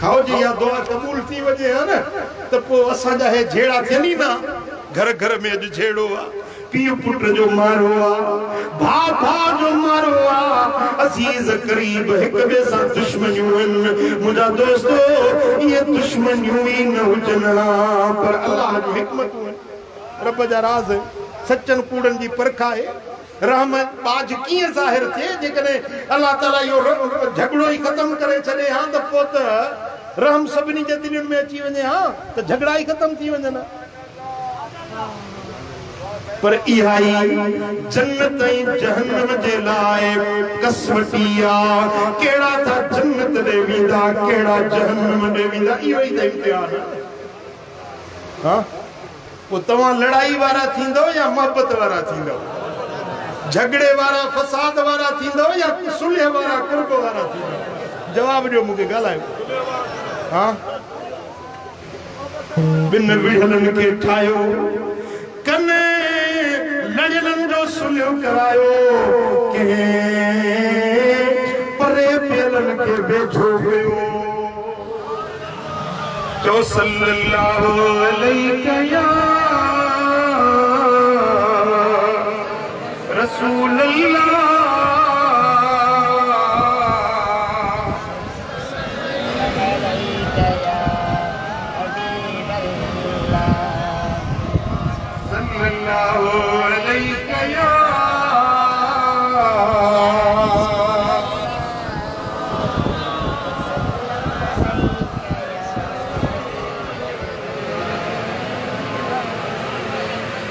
खाओ जी इहा दुआ क़बूल थी वञे हा न त पोइ असांजा हे झेड़ा थियनि न घर घर में अॼु झेड़ो आहे पीउ पुट जो मारो आहे भाउ जो मारो आहे अज़ीज़ करीब हिक ॿिए सां दुश्मनियूं आहिनि मुंहिंजा दोस्तो इहे दुश्मनियूं ई न हुजनि पर अल्लाह जो हिकमतूं आहिनि रब जा राज़ सचन कूड़न जी परख आहे रहमत बाज कीअं ज़ाहिर थिए जेकॾहिं अल्लाह ताला इहो झगड़ो ई ख़तम करे छॾे हा त पोइ त रहम सभिनी जे दिलनि में अची वञे हा त झगड़ा ई ख़तम थी वञनि पर इहा ई जन्नत ऐं जहन्नम जे लाइ कसवटी आहे कहिड़ा था जन्नत ॾे वेंदा कहिड़ा जहन्नम ॾे वेंदा इहो ई त इम्तिहान आहे हा पोइ तव्हां लड़ाई वारा थींदो या मोहबत वारा थींदो झगड़े वारा फसाद वारा थींदो या सुलह वारा कुर्ब वारा थींदो जवाब ॾियो मूंखे ॻाल्हायो हा ॿिन विढ़लनि खे ठाहियो कने लड़नि जो सुलह करायो कंहिं परे पियलनि खे वेझो कयो जो सल्लल्लाहु अलैहि या रसूल अल्लाह सल्लल्लाहु अलैहि या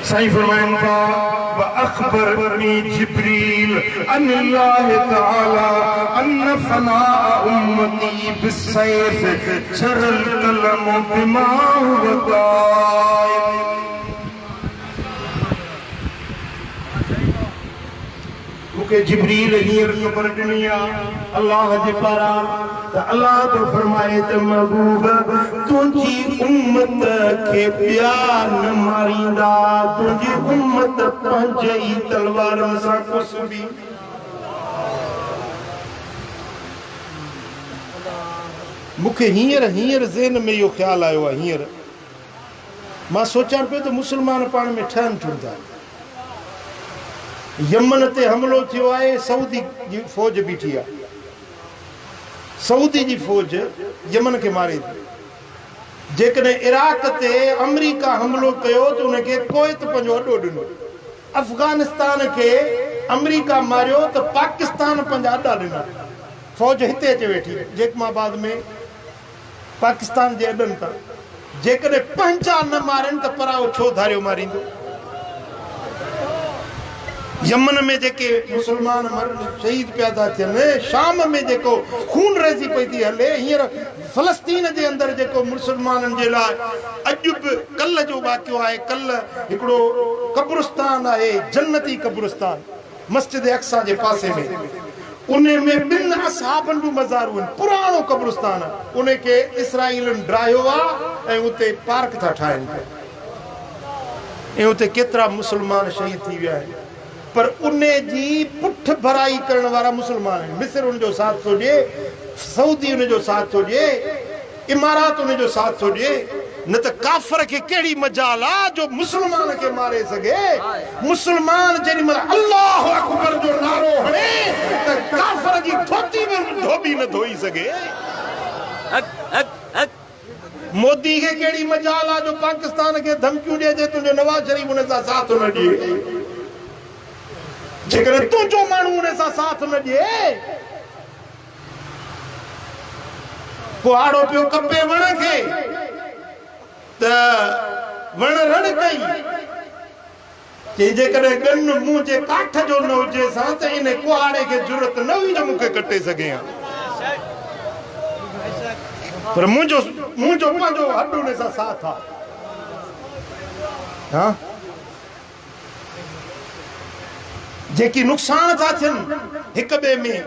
साईं फरमाइनि था व अख़बरनी जिब्रील अनिल्लाह तआला अन फना उम्मती बिसैफ जरल कलम बिमा वदाय मुके जिब्रील हींअर ख़बर ॾिनी अल्लाह जे पारां त अल्लाह तो फरमाए त महबूब तुंहिंजी उम्मत खे प्यार न मारींदा, तुंहिंजी उम्मत पंहिंजे ई तलवारनि सां कुसबी। मुखे हींअर ज़हन में इहो ख़्यालु आयो आहे। हींअर मां सोचां पियो त मुस्लमान पाण में ठहनि छो था। यमन ते हमलो थियो आहे, सऊदी जी फौज बीठी आहे, सऊदी जी फौज यमन खे मारे थी। जेकॾहिं इराक ते अमेरिका हमलो कयो त उनखे कोयत पंहिंजो अॾो ॾिनो, अफ़गानिस्तान खे अमेरिका मारियो त पाकिस्तान पंहिंजा अॾा ॾिना। फौज हिते अचे वेठी जेकमाबाद में पाकिस्तान जे अॾनि तां। जेकॾहिं पंहिंजा न मारनि त पराओ छो धारियो मारींदो। यमन में जेके मुसलमान शहीद पिया था थियनि, शाम में जेको खून रेज़ी पई थी हले, हींअर फ़लस्तीन जे अंदरि जेको मुसलमाननि जे लाइ अॼु बि कल्ह जो वाक़ियो आहे। कल्ह हिकिड़ो क़ब्रिस्तान आहे, जन्नती क़ब्रिस्तान, मस्जिद अक्सा जे पासे में, उन में ॿिनि असहाबनि जूं मज़ारूं आहिनि, पुराणो क़ब्रिस्तान आहे। उन खे इसराईलनि ड्राहियो आहे ऐं उते पार्क था ठाहिनि ऐं उते केतिरा मुसलमान शहीद थी विया आहिनि। पर उन जी पुठ भराई करण वारा मुसलमान आहिनि। मिस्र उन जो साथ थो ॾिए, सऊदी उन जो साथ थो ॾिए, इमारात उन जो साथ थो ॾिए। न त काफ़र खे कहिड़ी मजाल आहे जो मुसलमान खे मारे सघे। मुसलमान जेॾी महिल अल्लाह अकबर जो नारो हणे त काफ़र जी धोती में धोबी न धोई सघे। मोदी खे कहिड़ी मजाल आहे जो पाकिस्तान खे धमकियूं ॾिए जे तुंहिंजो नवाज़ शरीफ उन सां साथ न ॾिए। जेकॾहिं तुंहिंजो माण्हू उन सां साथ न ॾिए, पोइ आड़ो पियो कपे वण खे त वण रण कई चई जेकॾहिं गन मुंहुं जे काठ जो न हुजे सां त इन कुहाड़े खे ज़रूरत न हुई जो मूंखे कटे सघे हा। पर मुंहिंजो पंहिंजो हॾ उन सां साथ आहे। हा, जेकी नुक़सान था थियनि हिक ॿिए में,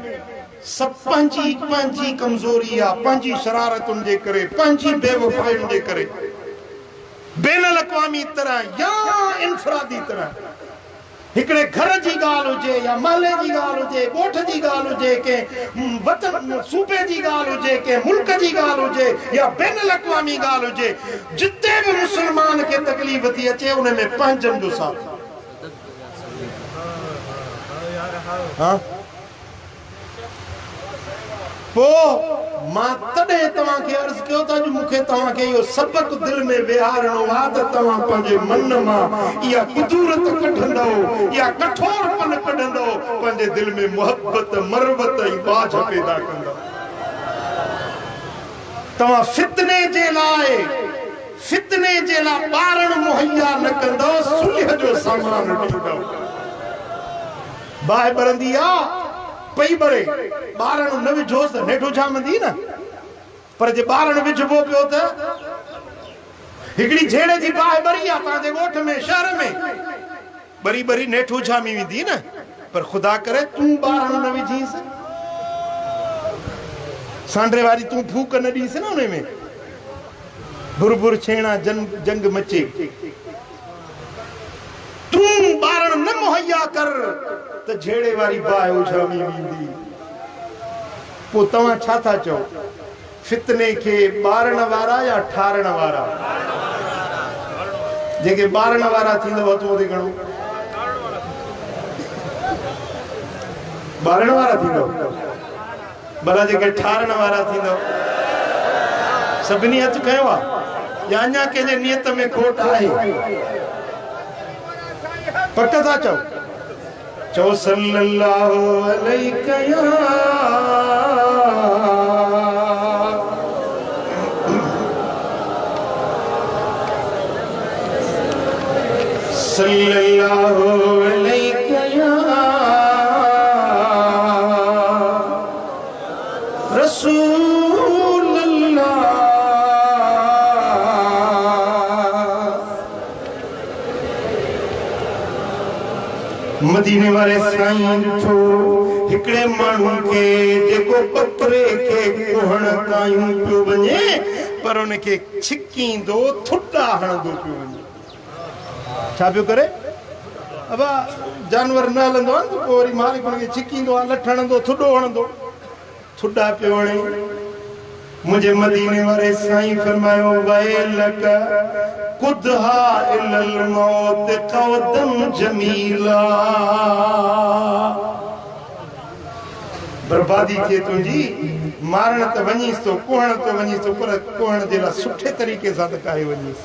सभु पंहिंजी कमज़ोरी आहे, पंहिंजी शरारतुनि जे करे, पंहिंजी बेवफ़ाइयुनि जे करे। बैन अल-अक़वामी तरह या इनफरादी तरह हिकिड़े घर जी ॻाल्हि हुजे या महले जी ॻाल्हि हुजे, ॻोठ जी ॻाल्हि हुजे, कंहिं वतन सूबे जी ॻाल्हि हुजे, कंहिं मुल्क जी ॻाल्हि हुजे या बैन अल-अक़वामी ॻाल्हि हुजे, जिते बि मुस्लमान खे तकलीफ़ थी अचे उन में पंहिंजनि जो साथ। हाँ, पोइ मां तॾहिं तव्हांखे अर्ज़ कयो त अॼु मूंखे तव्हांखे इहो सबक़ दिलि में विहारणो आहे त तव्हां पंहिंजे मन मां इहा कुदूरत कढंदव, इहा कठोरपन कढंदव, पंहिंजे दिलि में मुहबत मरवत ऐं बाझ पैदा कंदव। तव्हां फितने जे लाइ ॿारनि मुहैया न कंदव, सुलह जो सामान ॾींदव। बाहि बरंदी आहे पई बरे, ॿारनि न विझोसि त नेठो छामंदी न, पर जे ॿारनि विझबो पियो त हिकिड़ी झेड़े जी बाहि बरी आहे तव्हांजे ॻोठ में शहर में, बरी नेठो छामी वेंदी न। पर ख़ुदा करे तूं ॿारनि न विझीसि, सांडरे वारी तूं फूक न ॾींसि न उन में, बुर छेड़ा जंग मचे। तूं ॿारनि न मुहैया कर त झेड़े वारी बाहि उछामी वेंदी। पोइ तव्हां छा था चओ, फितने खे ॿारण वारा या ठारण वारा? जेके ॿारण वारा थींदव हथ मथे खणो, ॿारण वारा थींदव। भला जेके ठारण वारा थींदव, सभिनी हथ खयो आहे या अञा कंहिंजे नियत में खोट आहे? पक था चओ? चओ सल्लल्लाहु अलैका या सल्लल्लाहु अलैका या रसूल अल्लाह। मदीने वारे साईं ॾिठो हिकिड़े माण्हू खे जेको पत्रे खे कोहण ताईं पियो वञे पर उनखे छिकींदो थुटा हणंदो पियो वञे। छा पियो करे? अबा जानवर न हलंदो आहे न पोइ वरी मालिक उनखे छिकींदो आहे, लठ हणंदो, थुॾो हणंदो, थुॾा पियो हणे। मुंहिंजे मदीने वारे साईं फरमायो वैलक कुदहा इलल मौत कवदम जमीला, बर्बादी थिए तुंहिंजी, मारण त वञीस तो, कोहण तो वञीस तो, पर कोहण जे लाइ सुठे तरीक़े सां त काहे वञीस।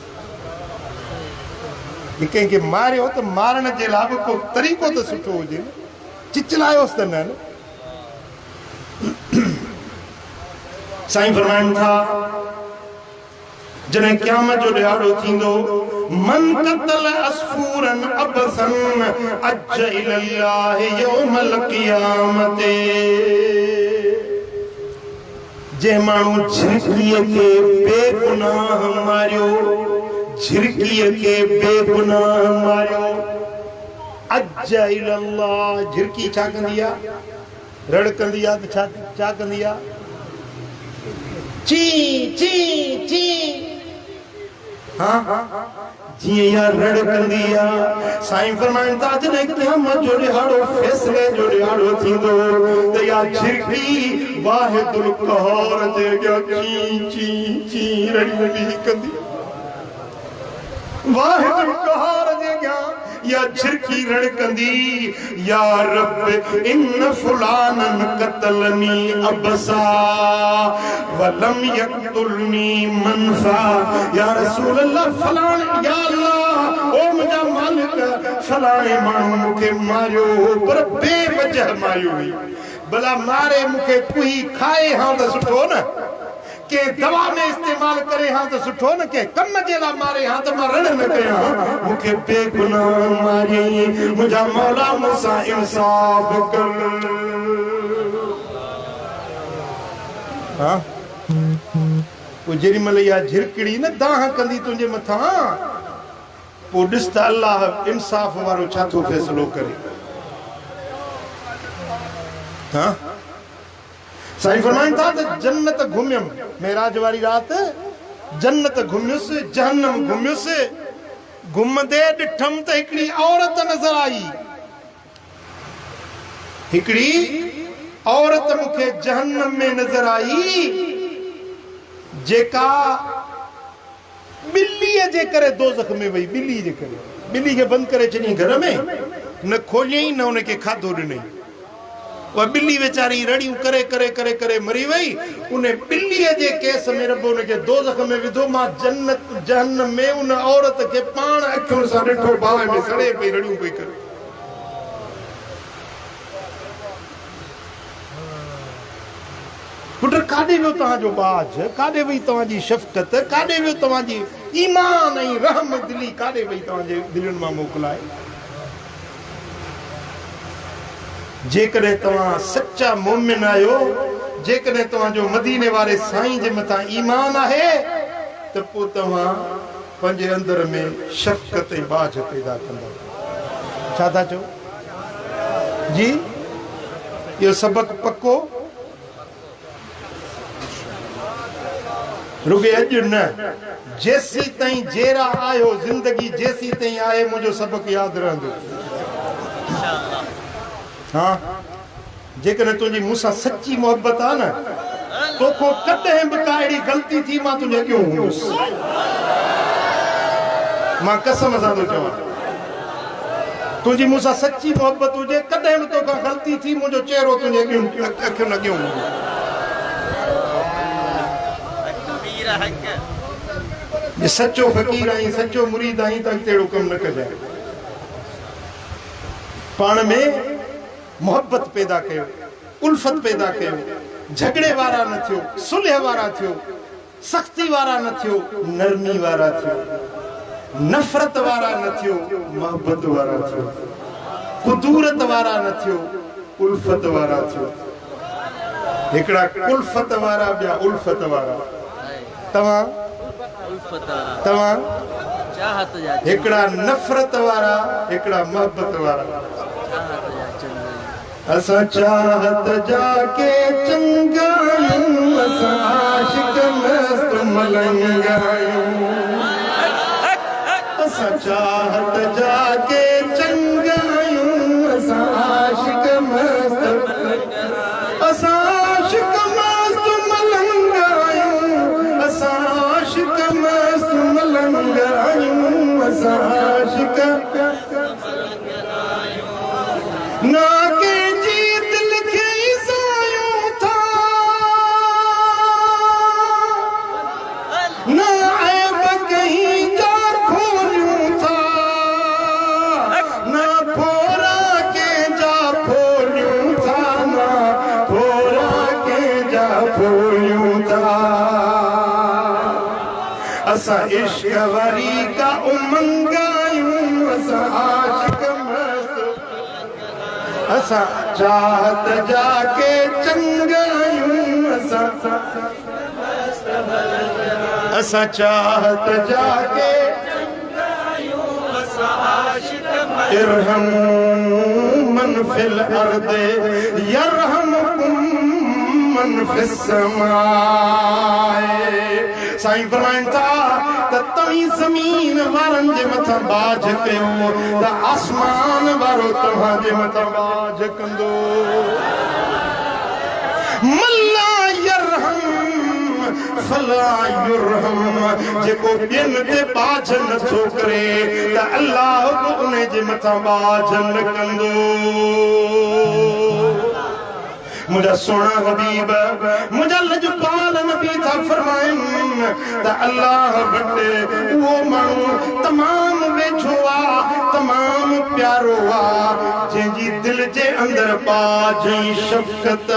कंहिंखे मारियो त मारण जे लाइ बि को तरीक़ो त सुठो हुजे, चिचलायोसि त न। साईं फरमाइनि था जॾहिं क़यामत जो ॾियारो थींदो मन क़तल अस्फूरन अबसन अज इलल्लाह यौमल क़यामत, जे माण्हू झिरकीअ खे बेगुनाह मारियो, झिरकीअ खे बेगुनाह मारियो, अज इलल्लाह, झिरकी छा कंदी आहे? रड़ कंदी आहे त छा कंदी आहे? ची ची ची, हाँ जीअं यार रड़ कंदी आहे। साईं फरमाइनि था जॾहिं क़यामत जो ॾियारो फ़ैसिले जो ॾियारो थींदो त या झिरकी वाहिदुल क़हार जे अॻियां ची ची ची रड़ी रड़ी कंदी, वाहिदुल क़हार जे अॻियां या झिरकी रड़ कंदी, या रब इन फुलानन क़तलनी अबसा वलम यक़तुलनी मनफा, या रसूल अल्लाह फलाणे, या अल्लाह ओ मुंहिंजा मालिक फलाणे माण्हू मूंखे मारियो पर बेवजह मारियो हुई, भला मारे मूंखे कुई खाए हां त सुठो न, के दवा में इस्तेमाल करे हां त सुठो न, के कम जे लाइ मारे हां त मां रड़ न कयां, मूंखे बेगुनाह मारी, मुंहिंजा मौला मूंसां इंसाफ़ कर। हाँ पोइ जेॾी महिल इहा झिरकड़ी न दाह कंदी तुंहिंजे मथां, पोइ ॾिस त अल्लाह इंसाफ़ वारो छा थो फ़ैसिलो करे। हाँ साईं फरमाइनि था त जन्नत घुमियमि, मेराज वारी राति जन्नत घुमियुसि, जहन्नम घुमियुसि, घुमंदे ॾिठमि त हिकिड़ी औरत नज़र आई, हिकिड़ी औरत मूंखे जहन्नम में नज़र आई जेका ॿिलीअ जे करे दोज़ख में वई, ॿिली जे करे, ॿिली खे बंदि करे छॾियईं घर में, न खोलियईं न उनखे खाधो ॾिनई, उहा ॿिली वेचारी रड़ियूं करे करे करे करे मरी वई, उन ॿिलीअ जे केस में रब उनखे दोज़ख में विधो। मां जन्नत जहन्नम में उन औरत खे पाण अखियुनि सां ॾिठो, बाहि में सड़े पई, रड़ियूं पई करे। पुट काॾे वियो तव्हांजो बाज, काॾे वई तव्हांजी शफ़क़त, काॾे वियो तव्हांजी ईमान ऐं रहम दिली, काॾे वई तव्हांजे दिलनि मां मोकिलाए। जेकॾहिं तव्हां सच्चा मोमिन आहियो, जेकॾहिं तव्हांजो मदीने वारे साईं जे मथां ईमान आहे त पोइ तव्हां पंहिंजे अंदर में शफ़क़त ऐं बाज पैदा कंदा। छा था चओ जी? इहो सबक़ पको रुगे अॼु न, जेसी ताईं जेरा आयो ज़िंदगी जेसी ताईं आहे मुंहिंजो सबक़ यादि रहंदो। हाँ जेकॾहिं तुंहिंजी मूंसां सची मोहबत आहे न, तोखो कॾहिं बि का अहिड़ी ग़लती थी मां तुंहिंजे अॻियां हूंदुसि, मां कसम सां थो चवां, तुंहिंजी मूंसां सची मोहबत हुजे कॾहिं बि तोखां ग़लती थी मुंहिंजो चहिरो तुंहिंजे अखियुनि अॻियां हूंदो। जे सचो फ़क़ीर आहीं, सचो मुरीद आहीं त अहिड़ो कमु न कजांइ। पाण में मोहब्बत पैदा कयो, उल्फत पैदा कयो, झगड़े वारा न थियो, सुलह वारा थियो, सख़्ती वारा न थियो, नरमी वारा थियो, नफ़रत वारा न थियो, मोहब्बत वारा थियो, कुदूरत वारा न थियो, उल्फत वारा थियो। हिकिड़ा कुल्फत वारा, ॿिया उल्फत वारा। तव्हां हिकिड़ा नफ़रत वारा, हिकिड़ा मोहब्बत वारा। असा चाहत जाके चंगायूं असा आशिक मस्त मलंगायूं असा चाहत जाके चंगायूं असा आशिक मस्त असा आशिक मस्त मलंगायूं असा आशिक मस्त मलंगायूं असा आशिक ना के जी दिल के ज़ायूं था ना ऐब कहीं जा खोलूं था ना फोरा के जा खोलूं था ना फोरा के जा खोलूं था असा इश्क वरी का उमंगायूं असा आशिक असा चाहत जाके चंगायूं असा चाहत जाके इरहम मन फिल अर्द यरहमकुम मन फिस समाए साईं फरमाइनि था त तव्हीं ज़मीन वारनि जे मथां बाज कयो त आसमान वारो तव्हां जे मथां बाज कंदो मल्ला यरहम फला युरहम जेको ॿियनि ते बाज नथो करे त अल्लाह बि उन जे मथां बाज न कंदो मुझा सोना हबीब मुझा लजपाल नबी था फरमाइनि त अल्लाह वटि उहो माण्हू तमाम वेझो आहे तमाम प्यारो आहे जंहिंजी दिल जे अंदरि बाज ऐं शफ़क़त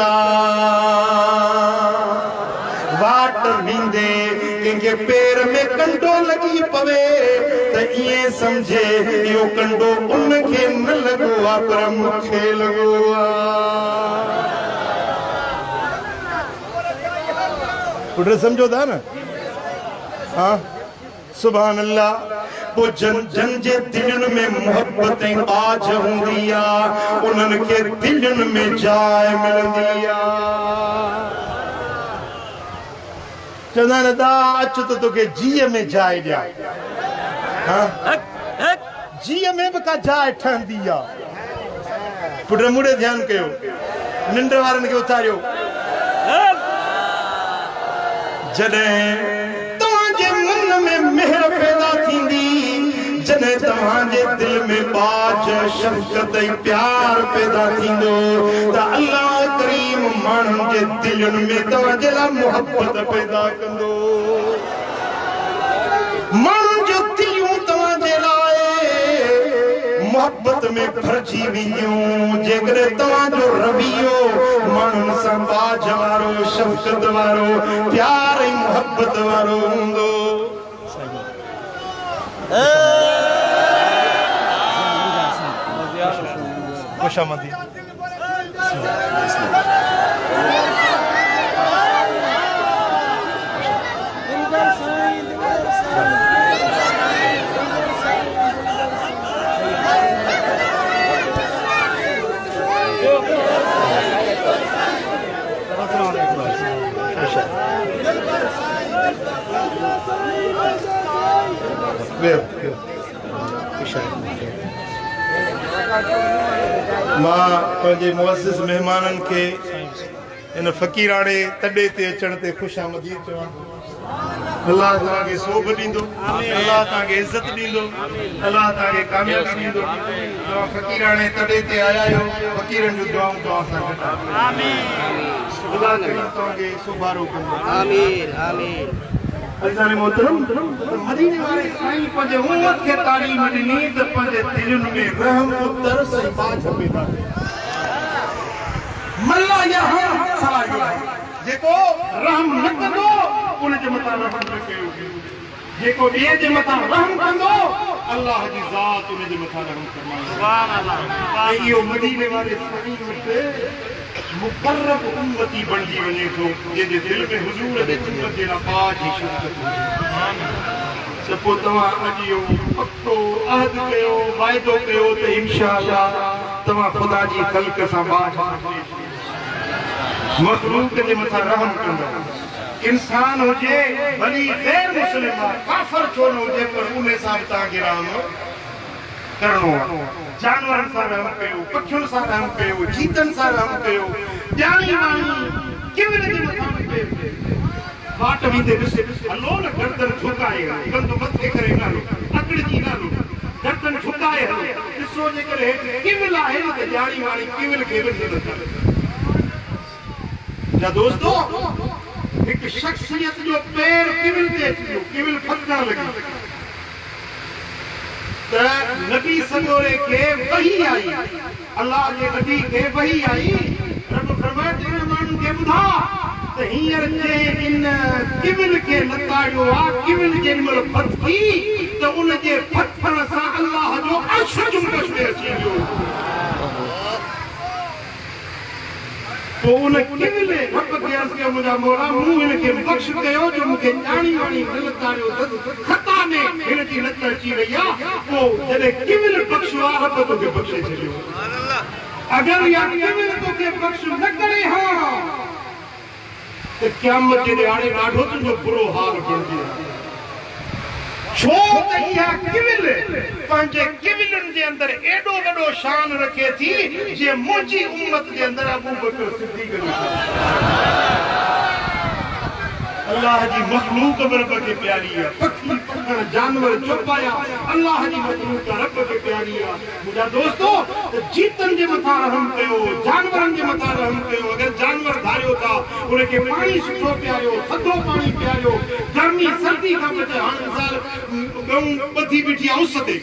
वाट वेंदे कंहिंखे पेर में कंडो लॻी पवे त ईअं सम्झे इहो कंडो उनखे न लॻो आहे पर मूंखे लॻो आहे समझो था न हाँ सुभान अल्लाह पो जन जे दिलनि में मोहब्बत ऐं बाज हूंदी आहे उन्हनि खे दिलनि में जाइ मिलंदी आहे चवंदा आहिनि दा अच त तोखे जीअ में जाइ ॾियां जीअ में बि का जाइ ठहंदी आहे पुट मुड़े ध्यानु कयो निंड वारनि खे उथारियो जॾहिं तव्हांजे मन में मेहर पैदा थींदी जॾहिं तव्हांजे दिल में बाज शफ़क़त ऐं प्यार पैदा थींदो त अल्लाह करीम माण्हुनि जे दिलनि में तव्हांजे लाइ मोहब्बत पैदा कंदो माण्हुनि जो दिलियूं तव्हांजे लाइ मोहब्बत में भरिजी वेंदियूं जेकॾहिं तव्हांजो रवैयो माण्हुनि सां बाज वारो शफ़क़त वारो प्यार ऐं मोहब्बत वारो हूंदो ख़ुशामदी मां पंहिंजे मुअज़्ज़िज़ महिमाननि खे इन फ़क़ीराणे तॾे ते अचण ते ख़ुशामदी चवां अल्लाह तव्हांखे सोभ ॾींदो अल्लाह तव्हांखे इज़त ॾींदो अल्लाह तव्हांखे कामयाबी ॾींदो तव्हां फ़क़ीराणे तॾे ते आया आहियो फ़क़ीरनि जूं दुआऊं तव्हां सां गॾु आमीन अल्लाह करीम तव्हांखे सुभारो कंदो आमीन आमीन अज़ीज़ान मोहतरम मदीने वारे साईं पंहिंजे उम्मत खे तालीम ॾिनी त पंहिंजे दिलनि में रहम तरस ऐं बाज पैदा मल्ला यरहम फला युरहम जेको रहम न कंदो उन जे मथां रहम न कयो जेको ॿिए जे मथां रहम कंदो अल्लाह जी ज़ात उन जे मथां रहम फरमाईंदी सुभान अल्लाह इहो मदीने वारे साईं वटि मुक़र्रब उम्मती बणिजी वञे थो जंहिंजे दिलि में हुज़ूर जे उम्मत जे लाइ बाज जी शफ़क़त हुजे पोइ तव्हां अॼु इहो पको अहद कयो वाइदो कयो त इंशाअल्लाह तवा खुदा जी खल्क सां बाज मखलूक जे मथां रहम कंदा इंसान हुजे भली गैर मुस्लिम काफर छो न हुजे पर उन हिसाब तव्हांखे रहम करणो आहे जानवरनि सां रहम कयो पखियुनि सां रहम कयो चीतनि सां रहम कयो ॼाणी वाणी किविल जे मथां कयो वाट वींदे ॾिसे हलो न गर्दन झुकाए गंद मथे करे न हलो अकड़जी न हलो गर्दन झुकाए हलो ॾिसो जेकर हेठि किविल आहे न त ॼाणी वाणी किविल खे बि न करे या दोस्तो एक शख्सियत जो पैर किविल ते अची वियो किविल फटण लगी त नबी सगोरे के वही आई अल्लाह जे नबी के वही आई रब फरमाए ते माण्हू खे ॿुधा त हींअर जे इन किविल खे लताड़ियो आहे किविल जेमहिल फथी त उन जे फथण सां अल्लाह जो अर्श जुम्बश में अची वियो तो उन किविल रब खे अर्ज़ कयो मुंहिंजा मौला मूं हिन खे बख़्श कयो जो मूंखे ॼाणी वाणी न लताड़ियो खता में हिन जी लत अची वई आहे पोइ जॾहिं किविल बख़्शो आहे रब तोखे बख़्शे छॾियो अगरि इहा किविल तोखे बख़्श न करे हा त क़यामत जे ॾियारे ॾाढो तुंहिंजो बुरो हाल बणिजे छो त इहा किविल पंहिंजे किविलनि जे अंदरि एॾो वॾो शान रखे थी जे मुंहिंजी उम्मत जे अंदरि अबू बकर सिद्दीक़ अल्लाह जी मखलूक रब खे प्यारी आहे पखी पखण जानवर चुप आया अल्लाह जी मखलूक रब खे प्यारी आहे मुंहिंजा दोस्तो जीतनि जे मथां रहम कयो जानवरनि जे मथां रहम कयो अगरि जानवर धारियो था उनखे पाणी सुठो पियारियो थधो पाणी पियारियो गर्मी सर्दी खां बचे हाणे मिसाल गऊं ॿधी बीठी आहे उस ते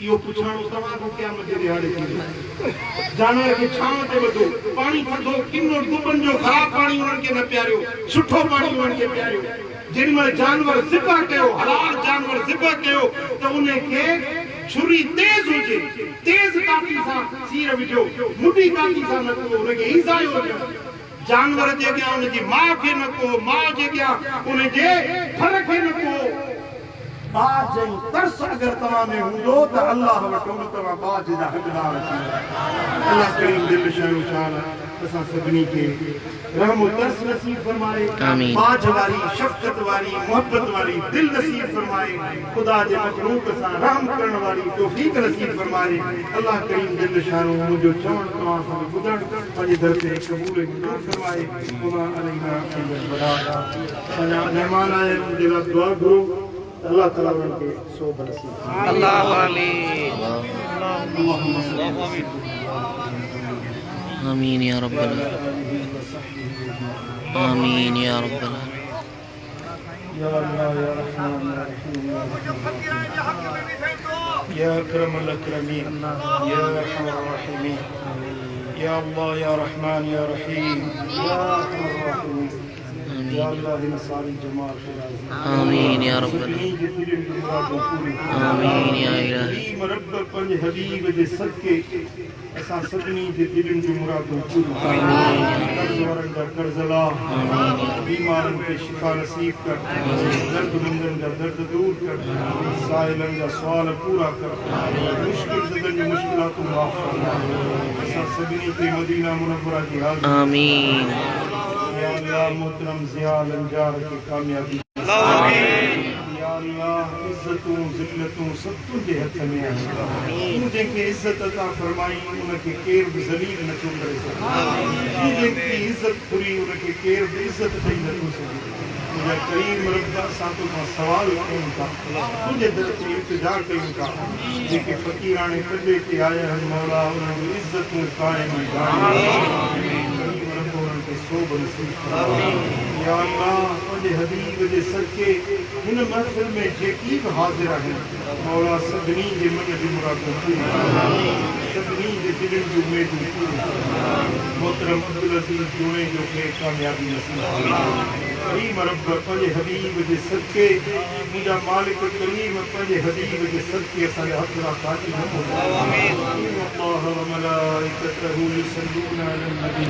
इहो पुछणो तव्हां क़यामत जे ॾियारे थींदो जानवर खे छांव ते ॿधो पाणी थधो किनो दुबनि जो ख़राब पाणी उन्हनि खे न पियारियो सुठो पाणी उन्हनि खे पियारियो जेॾीमहिल जानवर ज़िबह कयो हलाल जानवर ज़िबह कयो त उनखे छुरी तेज़ हुजे तेज़ काठी सां सीर विझो मुडी काठी सां न को उनखे ईज़ायो जानवर जे अॻियां उनजी माउ खे न को माउ जे अॻियां उनजे फर खे न को बाज जी तरस अगर तमाम में हुंदो त अल्लाह वटो तमा बाज जा हक़दार थी अल्लाह करीम दिल शयो शान असा सभनी के रहम तरस नसीब फरमाए आमीन बाज वाली शफकत वाली मोहब्बत वाली दिल नसीब फरमाए खुदा जे मखलूक सा रहम करण वाली तौफीक नसीब फरमाए अल्लाह करीम दिल शान जो चवण तमा सा बुधण पंहिंजे दर ते कबूल फरमाए खुदा अलैना अल बड़ा सना मेहमान आए दिल दुआ करो अल्लाह ताला उनके सोब नसीब अल्लाह आमीन आमीन या रब्बल आमीन या रब्बल या अल्लाह या रहमान या रहीम या अकरमुल अकरमीन या अरहमर राहिमीन या अल्लाह या रहमान या रहीम या अरहमर राहिमीन या अल्लाह इन सारी जमात आमीन या रब्बल आमीन या इलाही रब पंहिंजे हबीब जे सदके असां सभिनी जे दिलनि जूं मुरादूं पूरियूं कर्ज़ वारनि जा कर्ज़ ला बीमारनि खे शिफ़ा नसीब कर दर्दमंदनि जा दर्द दूर कर साइलनि जा सुवाल पूरा कर मुश्किल ज़दनि जूं मुश्किलातूं माफ़ कर असां सभिनी खे मदीना मुनव्वरा जी हाज़िरी आमीन या अल्लाह मोहतरम ज़िया लंजार की कामयाबी आमीन या अल्लाह इज्जतूं ज़िल्लतूं सब तुंहिंजे हथ में आहिनि तूं जंहिंखे इज़त अता फरमाई उनखे केर बि ज़लील नथो करे सघे तूं जंहिंजी इज़त घुरी उनखे केर बि इज़त ॾेई नथो सघे मुंहिंजा करीम रब असां तोखां सवाल कयूं था तुंहिंजे दर ते इल्तिजा कयूं था जेके फ़क़ीराणे कॾे ते आया आहिनि मौला उन्हनि जूं इज़तूं क़ाइमु दाइमु सोब नसीब या अल्लाह तुझे हबीब जे सदके हिन महफिल में जेकी भी हाजिर आहिनि मौला सभिनी जे मन जी मुरादूं पूरी सभिनी जे दिलनि जूं उमेदूं पूरी मोहतरम अब्दुल अज़ीज़ जोड़े जो खे कामयाबी नसीब करीम रब पंहिंजे हबीब जे सदके मुंहिंजा मालिक करीम पंहिंजे हबीब जे सदके असांजा हथ रां काटी न मोकिलियो अल्लाह व मलाइकतहू युसल्लूना अलन नबी